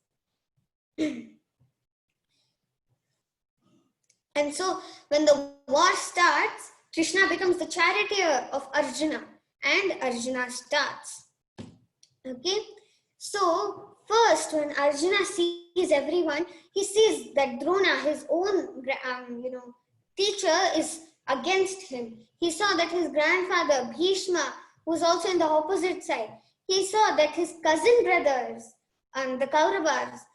And so when the war starts, Krishna becomes the charioteer of Arjuna, and Arjuna starts. Okay, so first when Arjuna sees everyone, he sees that Drona, his own teacher, is against him. He saw that his grandfather Bhishma, who was also in the opposite side, he saw that his cousin brothers and the Kauravas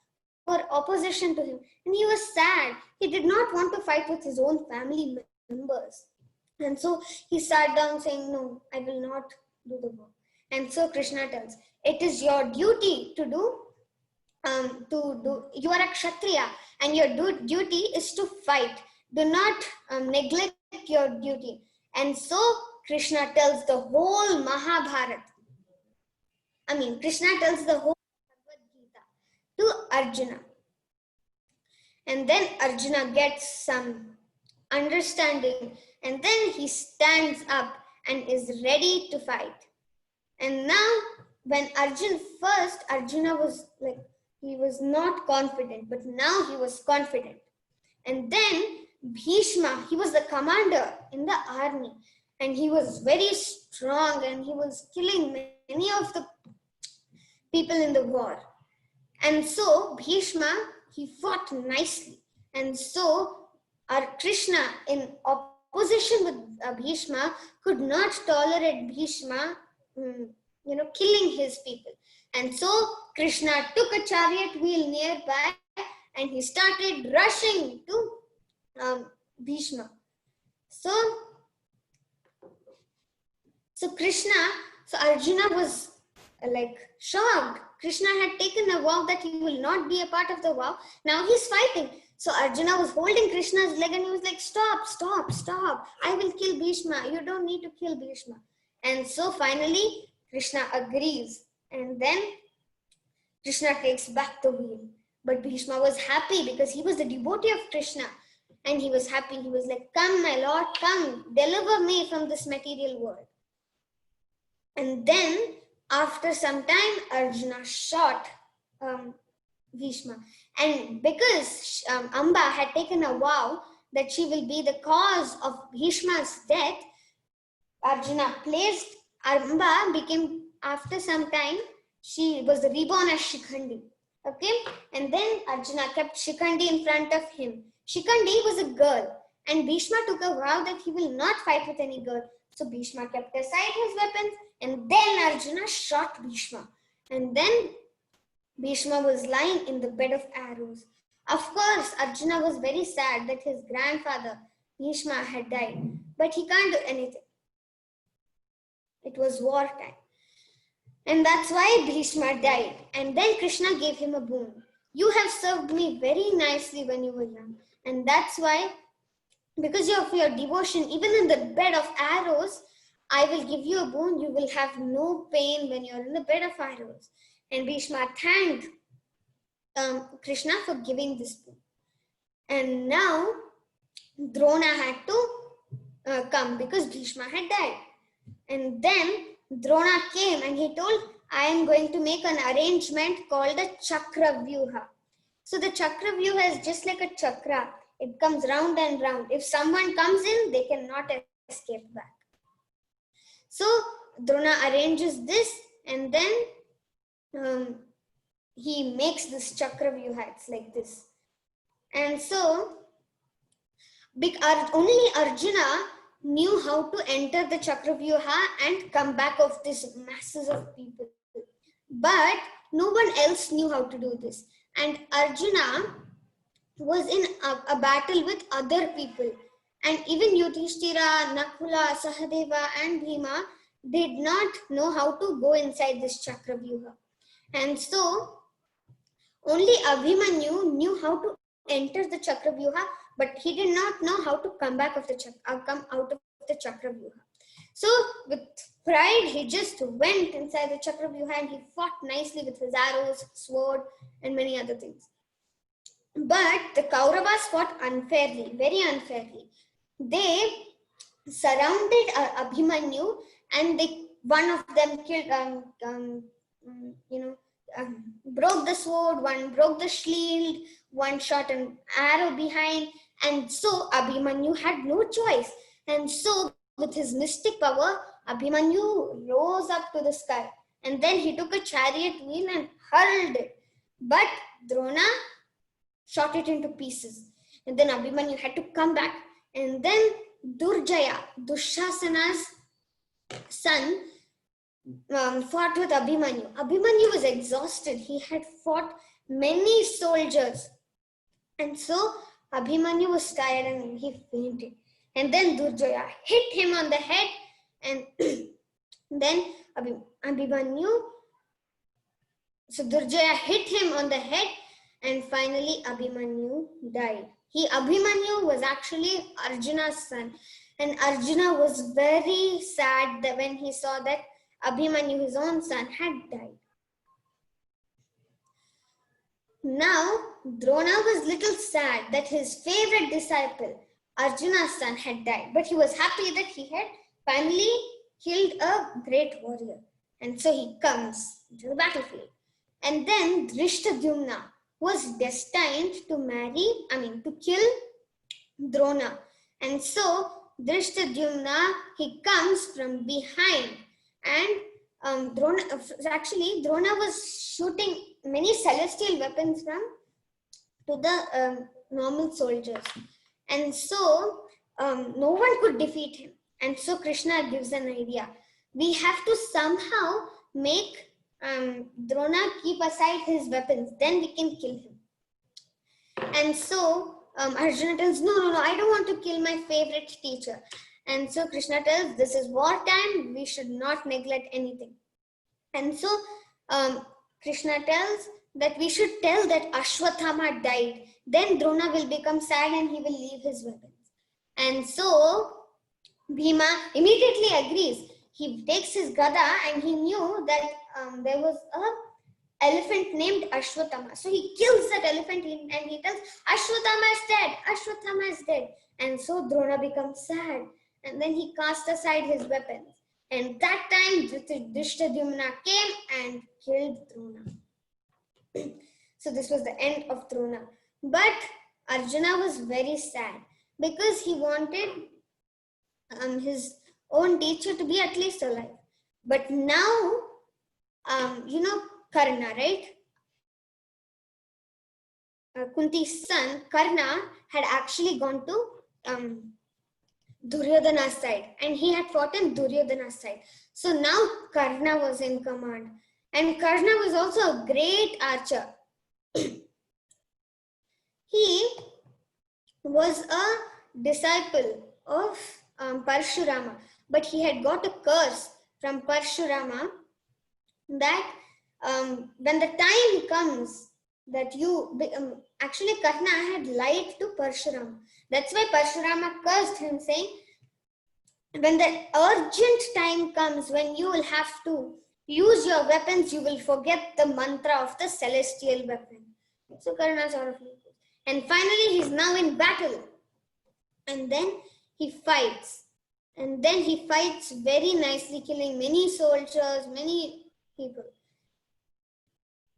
were opposition to him, and he was sad. He did not want to fight with his own family members, and so he sat down saying, "No, I will not do the war." And so Krishna tells, it is your duty to do, you are a Kshatriya and your duty is to fight. Do not neglect your duty. And so Krishna tells the whole Mahabharata. Krishna tells the whole Bhagavad Gita to Arjuna. And then Arjuna gets some understanding, and then he stands up and is ready to fight. And now when Arjuna was like, he was not confident, but now he was confident. And then Bhishma, he was the commander in the army, and he was very strong, and he was killing many of the people in the war. And so Bhishma, he fought nicely. And so our Krishna, in opposition with Bhishma, could not tolerate Bhishma killing his people. And so Krishna took a chariot wheel nearby and he started rushing to Bhishma. So Arjuna was like shocked. Krishna had taken a vow that he will not be a part of the vow. Now he's fighting. So Arjuna was holding Krishna's leg and he was like, stop, stop, stop. I will kill Bhishma. You don't need to kill Bhishma. And so finally Krishna agrees. And then Krishna takes back the wheel. But Bhishma was happy because he was the devotee of Krishna. And he was happy. He was like, come, my lord, come, deliver me from this material world. And then after some time, Arjuna shot Bhishma. And because Amba had taken a vow that she will be the cause of Bhishma's death, Arjuna placed Amba became, after some time, she was reborn as Shikhandi. Okay? And then Arjuna kept Shikhandi in front of him. Shikhandi was a girl. And Bhishma took a vow that he will not fight with any girl. So Bhishma kept aside his weapons. And then Arjuna shot Bhishma. And then Bhishma was lying in the bed of arrows. Of course, Arjuna was very sad that his grandfather, Bhishma, had died. But he can't do anything. It was wartime. And that's why Bhishma died. And then Krishna gave him a boon. You have served me very nicely when you were young. And that's why, because of your devotion, even in the bed of arrows, I will give you a boon. You will have no pain when you're in the bed of arrows. And Bhishma thanked Krishna for giving this boon. And now Drona had to come because Bhishma had died. And then Drona came and he told, I am going to make an arrangement called the Chakra Vyuha. So the Chakra Vyuha is just like a chakra. It comes round and round. If someone comes in, they cannot escape back. So Drona arranges this and then he makes this Chakra Vyuha. It's like this. And so only Arjuna knew how to enter the Chakra Vyuha and come back of these masses of people. But no one else knew how to do this. And Arjuna was in a battle with other people. And even Yudhishthira, Nakula, Sahadeva and Bhima did not know how to go inside this Chakra Vyuha. And so only Abhimanyu knew how to enter the Chakra Vyuha, but he did not know how to come out of the Chakra Vyuha. So with pride, he just went inside the Chakra Vyuha and he fought nicely with his arrows, sword and many other things. But the Kauravas fought unfairly, very unfairly. They surrounded Abhimanyu and one of them killed, broke the sword, one broke the shield, one shot an arrow behind. And so Abhimanyu had no choice. And so with his mystic power, Abhimanyu rose up to the sky. And then he took a chariot wheel and hurled it. But Drona shot it into pieces. And then Abhimanyu had to come back. And then Durjaya, Dushasana's son, fought with Abhimanyu. Abhimanyu was exhausted. He had fought many soldiers. And so Abhimanyu was tired and he fainted. And then Durjaya hit him on the head. And then Abhimanyu. So Durjaya hit him on the head, and finally Abhimanyu died. Abhimanyu was actually Arjuna's son, and Arjuna was very sad that when he saw that Abhimanyu, his own son, had died. Now Drona was little sad that his favorite disciple, Arjuna's son, had died, but he was happy that he had finally killed a great warrior. And so he comes to the battlefield. And then Drishtadyumna was destined to kill Drona. And so Drishtadyumna, he comes from behind, and Drona was shooting many celestial weapons to the normal soldiers. And so no one could defeat him. And so Krishna gives an idea. We have to somehow make Drona keep aside his weapons, then we can kill him. And so Arjuna tells, no, I don't want to kill my favorite teacher. And so Krishna tells, this is wartime, we should not neglect anything. And so Krishna tells that we should tell that Ashwathama died. Then Drona will become sad and he will leave his weapons. And so Bhima immediately agrees. He takes his gada, and he knew that there was a elephant named Ashwathama. So he kills that elephant and he tells, Ashwathama is dead, Ashwathama is dead. And so Drona becomes sad, and then he casts aside his weapons. And that time Drishtadyumna came and killed Drona. So this was the end of Drona. But Arjuna was very sad because he wanted his own teacher to be at least alive. But now, Karna, right? Kunti's son, Karna, had actually gone to Duryodhana's side, and he had fought on Duryodhana's side. So now Karna was in command, and Karna was also a great archer. He was a disciple of Parshurama, but he had got a curse from Parshurama that when the time comes that actually Karna had lied to Parshurama. That's why Parshurama cursed him, saying, when the urgent time comes when you will have to use your weapons, you will forget the mantra of the celestial weapon. So Karna sort of, and finally he's now in battle, and then he fights, and then he fights very nicely, killing many soldiers, many people.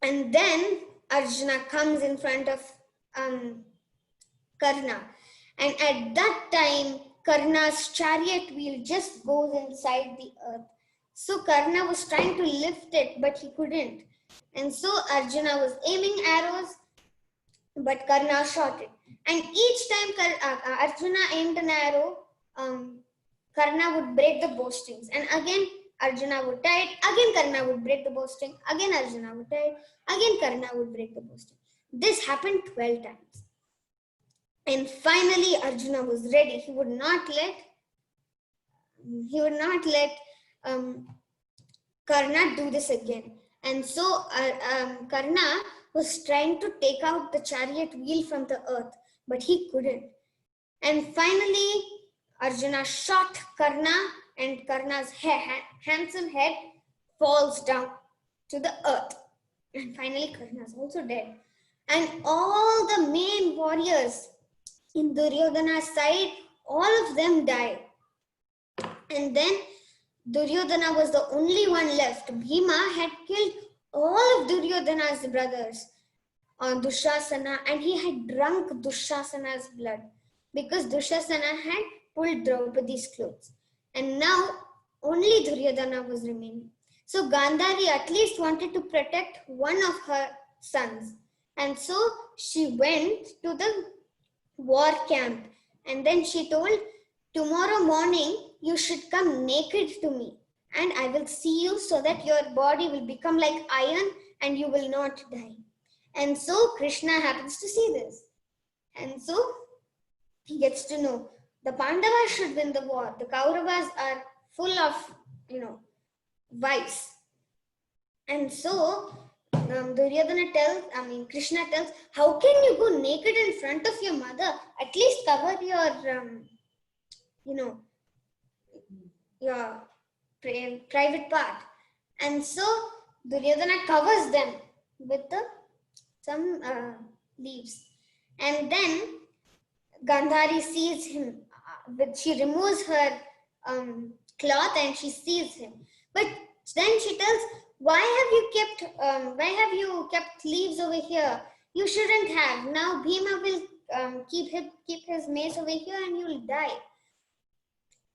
And then Arjuna comes in front of Karna, and at that time Karna's chariot wheel just goes inside the earth. So Karna was trying to lift it, but he couldn't. And so Arjuna was aiming arrows, but Karna shot it. And each time Arjuna aimed an arrow, Karna would break the bowstrings. And again Arjuna would tie it, again Karna would break the bowstring, again Arjuna would tie it, again Karna would break the bowstring. This happened 12 times. And finally Arjuna was ready. He would not let Karna do this again. And so Karna was trying to take out the chariot wheel from the earth, but he couldn't. And finally Arjuna shot Karna, and Karna's handsome head falls down to the earth. And finally Karna is also dead. And all the main warriors in Duryodhana's side, all of them died. And then Duryodhana was the only one left. Bhima had killed all of Duryodhana's brothers on Dushasana, and he had drunk Dushasana's blood because Dushasana had pulled Draupadi's clothes. And now only Duryodhana was remaining. So Gandhari at least wanted to protect one of her sons. And so she went to the war camp, and then she told, tomorrow morning you should come naked to me, and I will see you so that your body will become like iron and you will not die. And so Krishna happens to see this. And so he gets to know the Pandavas should win the war. The Kauravas are full of, wives. And so Krishna tells, how can you go naked in front of your mother? At least cover your private part. And so Duryodhana covers them with some leaves. And then Gandhari sees him, she removes her cloth and she sees him. But then she tells, why have you kept leaves over here? You shouldn't have. Now Bhima will keep his mace over here and you'll die.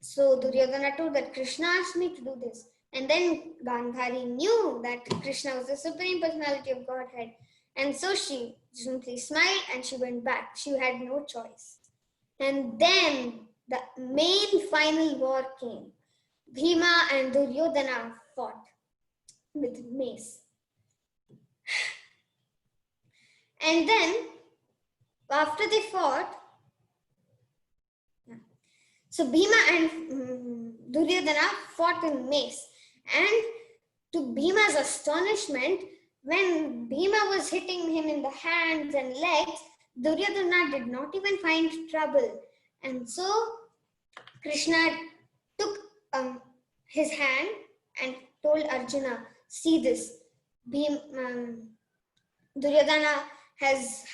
So Duryodhana told that Krishna asked me to do this. And then Gandhari knew that Krishna was the Supreme Personality of Godhead. And so she simply smiled and she went back. She had no choice. And then the main final war came. Bhima and Duryodhana fought with mace. And then after they fought, so Bhima and Duryodhana fought in mace. And to Bhima's astonishment, when Bhima was hitting him in the hands and legs, Duryodhana did not even find trouble. And so Krishna took his hand and told Arjuna, see this, Duryodhana has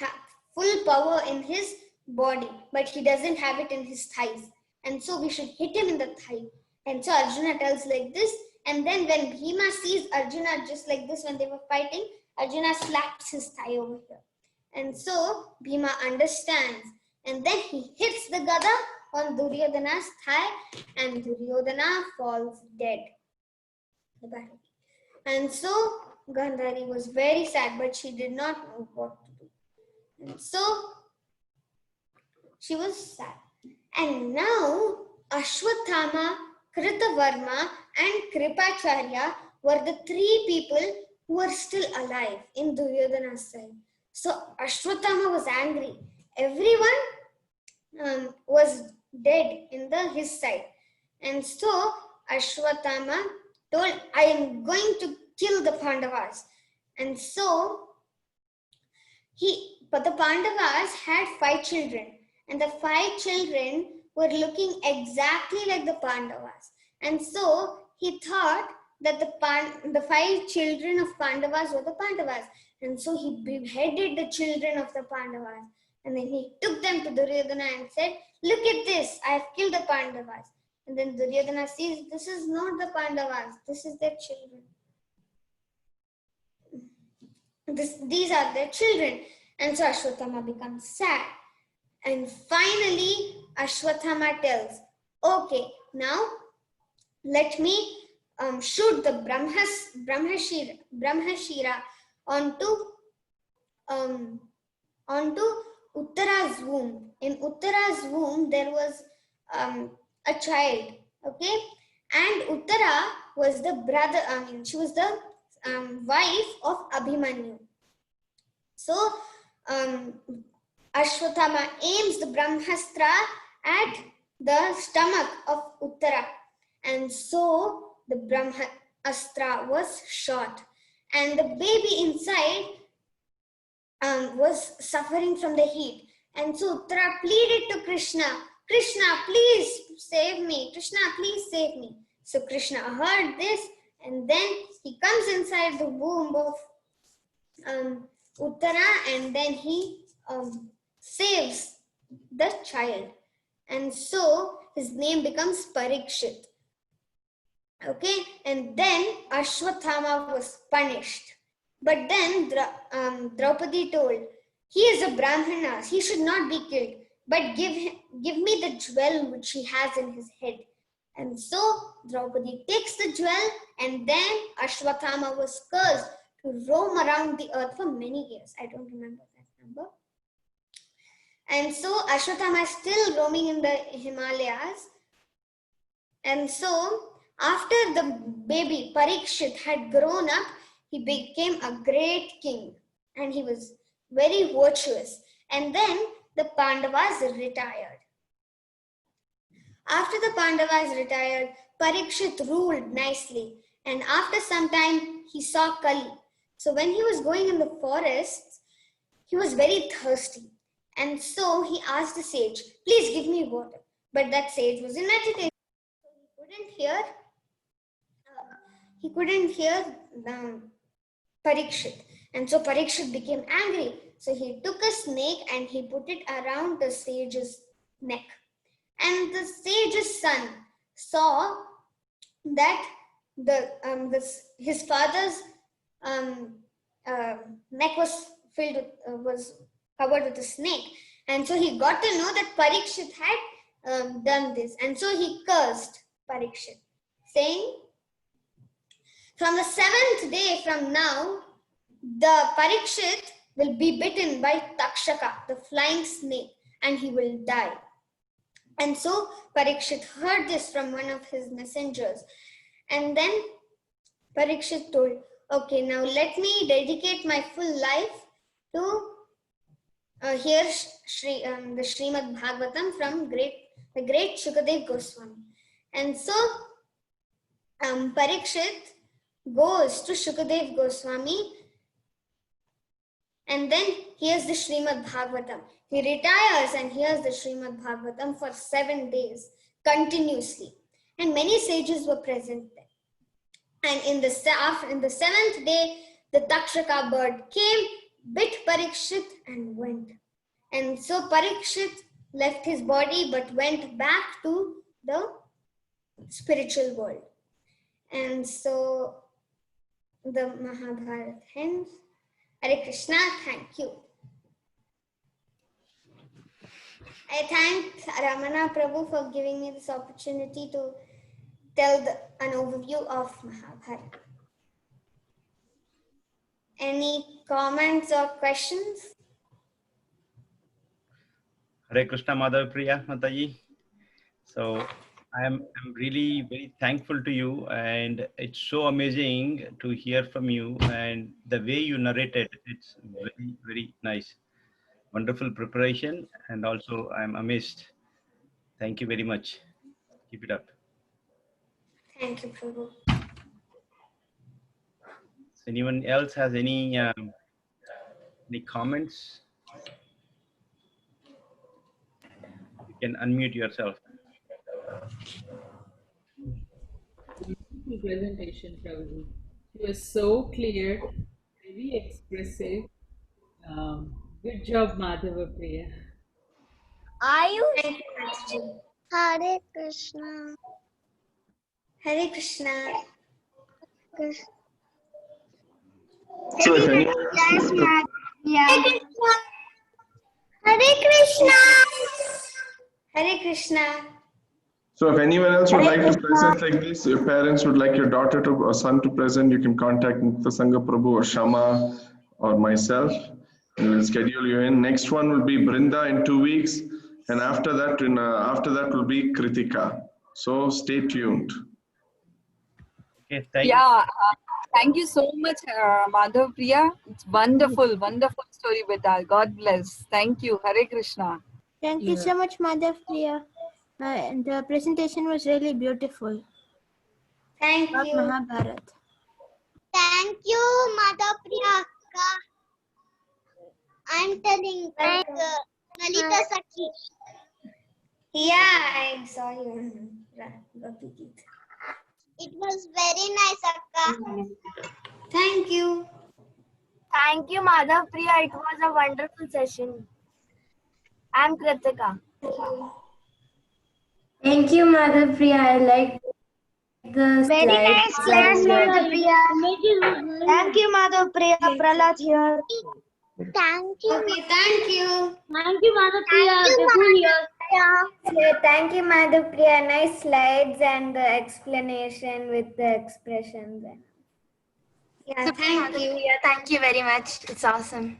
full power in his body, but he doesn't have it in his thighs. And so we should hit him in the thigh. And so Arjuna tells like this. And then when Bhima sees Arjuna just like this when they were fighting, Arjuna slaps his thigh over here. And so Bhima understands. And then he hits the gada on Duryodhana's thigh and Duryodhana falls dead. And so Gandhari was very sad, but she did not know what to do. And so she was sad. And now Ashwathama, Kritavarma and Kripacharya were the three people who were still alive in Duryodhana's side. So Ashwathama was angry. Everyone was dead in his side. And so Ashwathama told, I am going to kill the Pandavas. And so but the Pandavas had 5 children. And the 5 children were looking exactly like the Pandavas. And so he thought that the 5 children of Pandavas were the Pandavas. And so he beheaded the children of the Pandavas. And then he took them to Duryodhana and said, look at this, I have killed the Pandavas. And then Duryodhana sees, this is not the Pandavas, this is their children. These are their children. And so Ashwathama becomes sad. And finally, Ashwathama tells, okay, now let me shoot the Brahmashira onto Uttara's womb. In Uttara's womb, there was a child, okay? And Uttara was the she was the wife of Abhimanyu. So, Ashwathama aims the Brahmastra at the stomach of Uttara. And so the Brahmastra was shot. And the baby inside was suffering from the heat. And so Uttara pleaded to Krishna, Krishna, please save me. Krishna, please save me. So Krishna heard this and then he comes inside the womb of Uttara and then he saves the child. And so his name becomes Parikshit. Okay, and then Ashwathama was punished. But then Draupadi told, he is a Brahmana, he should not be killed, but give me the jewel which he has in his head. And so Draupadi takes the jewel and then Ashwathama was cursed to roam around the earth for many years. I don't remember that number. And so Ashwathama is still roaming in the Himalayas. And so after the baby Parikshit had grown up, he became a great king and he was very virtuous. And then the Pandavas retired. After the Pandavas retired, Parikshit ruled nicely. And after some time, he saw Kali. So when he was going in the forest, he was very thirsty. And so he asked the sage, please give me water. But that sage was in meditation. So he couldn't hear Parikshit. And so Parikshit became angry. So he took a snake and he put it around the sage's neck. And the sage's son saw that his father's neck was filled with, was covered with a snake, and so he got to know that Parikshit had done this, and so he cursed Parikshit, saying, "From the 7th day from now, the Parikshit will be bitten by Takshaka, the flying snake, and he will die." And so Parikshit heard this from one of his messengers. And then Parikshit told, okay, now let me dedicate my full life to hear the Srimad Bhagavatam from the great Shukadev Goswami. And so Parikshit goes to Shukadev Goswami and then hears the Srimad Bhagavatam. He retires and hears the Srimad Bhagavatam for 7 days continuously. And many sages were present there. And in the 7th day, the Takshaka bird came, bit Parikshit and went. And so Parikshit left his body but went back to the spiritual world. And so the Mahabharata ends. Hare Krishna, thank you. I thank Ramana Prabhu for giving me this opportunity to tell an overview of Mahabharata. Any comments or questions? Hare Krishna, Madhava, Priya, Mathaji. So I'm really very thankful to you, and it's so amazing to hear from you, and the way you narrated, it's very, very nice. Wonderful preparation, and also I'm amazed. Thank you very much. Keep it up. Thank you, Prabhu. So anyone else has any comments? You can unmute yourself. Beautiful presentation, Prabhuji. It was so clear, very expressive. Good job, Madhava, Priya. Thank you, Mathaji. Hare Krishna. Hare Krishna. So if anyone Yes, ma'am. Yeah. Hare Krishna. Hare Krishna. So if anyone else would like to present like this, your parents would like your daughter to or son to present, you can contact Sangha Prabhu or Shama or myself, and we'll schedule you in. Next one will be Brinda in 2 weeks, and after that will be Kritika. So stay tuned. Okay, thank Yeah, thank you so much, Madhav Priya. It's wonderful, wonderful story with that. God bless. Thank you. Hare Krishna. Thank you so much, Madhav Priya. The presentation was really beautiful. Thank About you. Mahabharata. Thank you, Madhava Priya. I'm telling Lalita Sakhi. Yeah, I saw you. Repeat. It was very nice, Akka. Thank you. Thank you, Madhava Priya. It was a wonderful session. I'm Kritika. Thank you, Madhav Priya. I like the Very nice class, Madhava Priya. Thank you, Madhav Priya. Prahlad here. Thank you. Okay, thank you. Thank you, Madhava Priya. Thank you, Madhav Priya. Nice slides and the explanation with the expressions. Yeah, thank you. Thank you very much. It's awesome.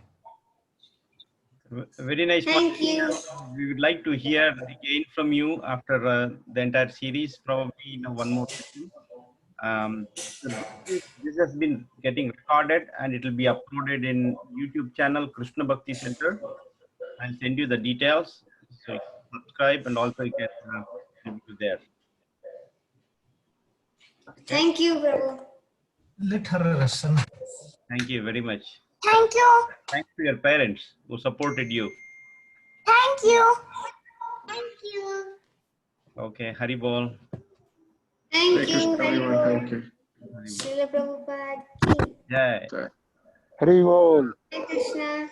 Very nice. Thank you. We would like to hear again from you after the entire series, probably one more session. So this has been getting recorded and it will be uploaded in YouTube channel Krishna Bhakti Center. I'll send you the details so you can subscribe and also you can review there. Okay. Thank you, Prabhu. let her listen. Thank you very much. Thank you. Thanks to your parents who supported you. Thank you. Thank you. Okay, Hari Bol. Thank Hare you. Krishna, Very everyone. good. Thank you. Hari Bol. Srila Prabhupada ki. Jai. Jai. Hari Bol. Hare Krishna.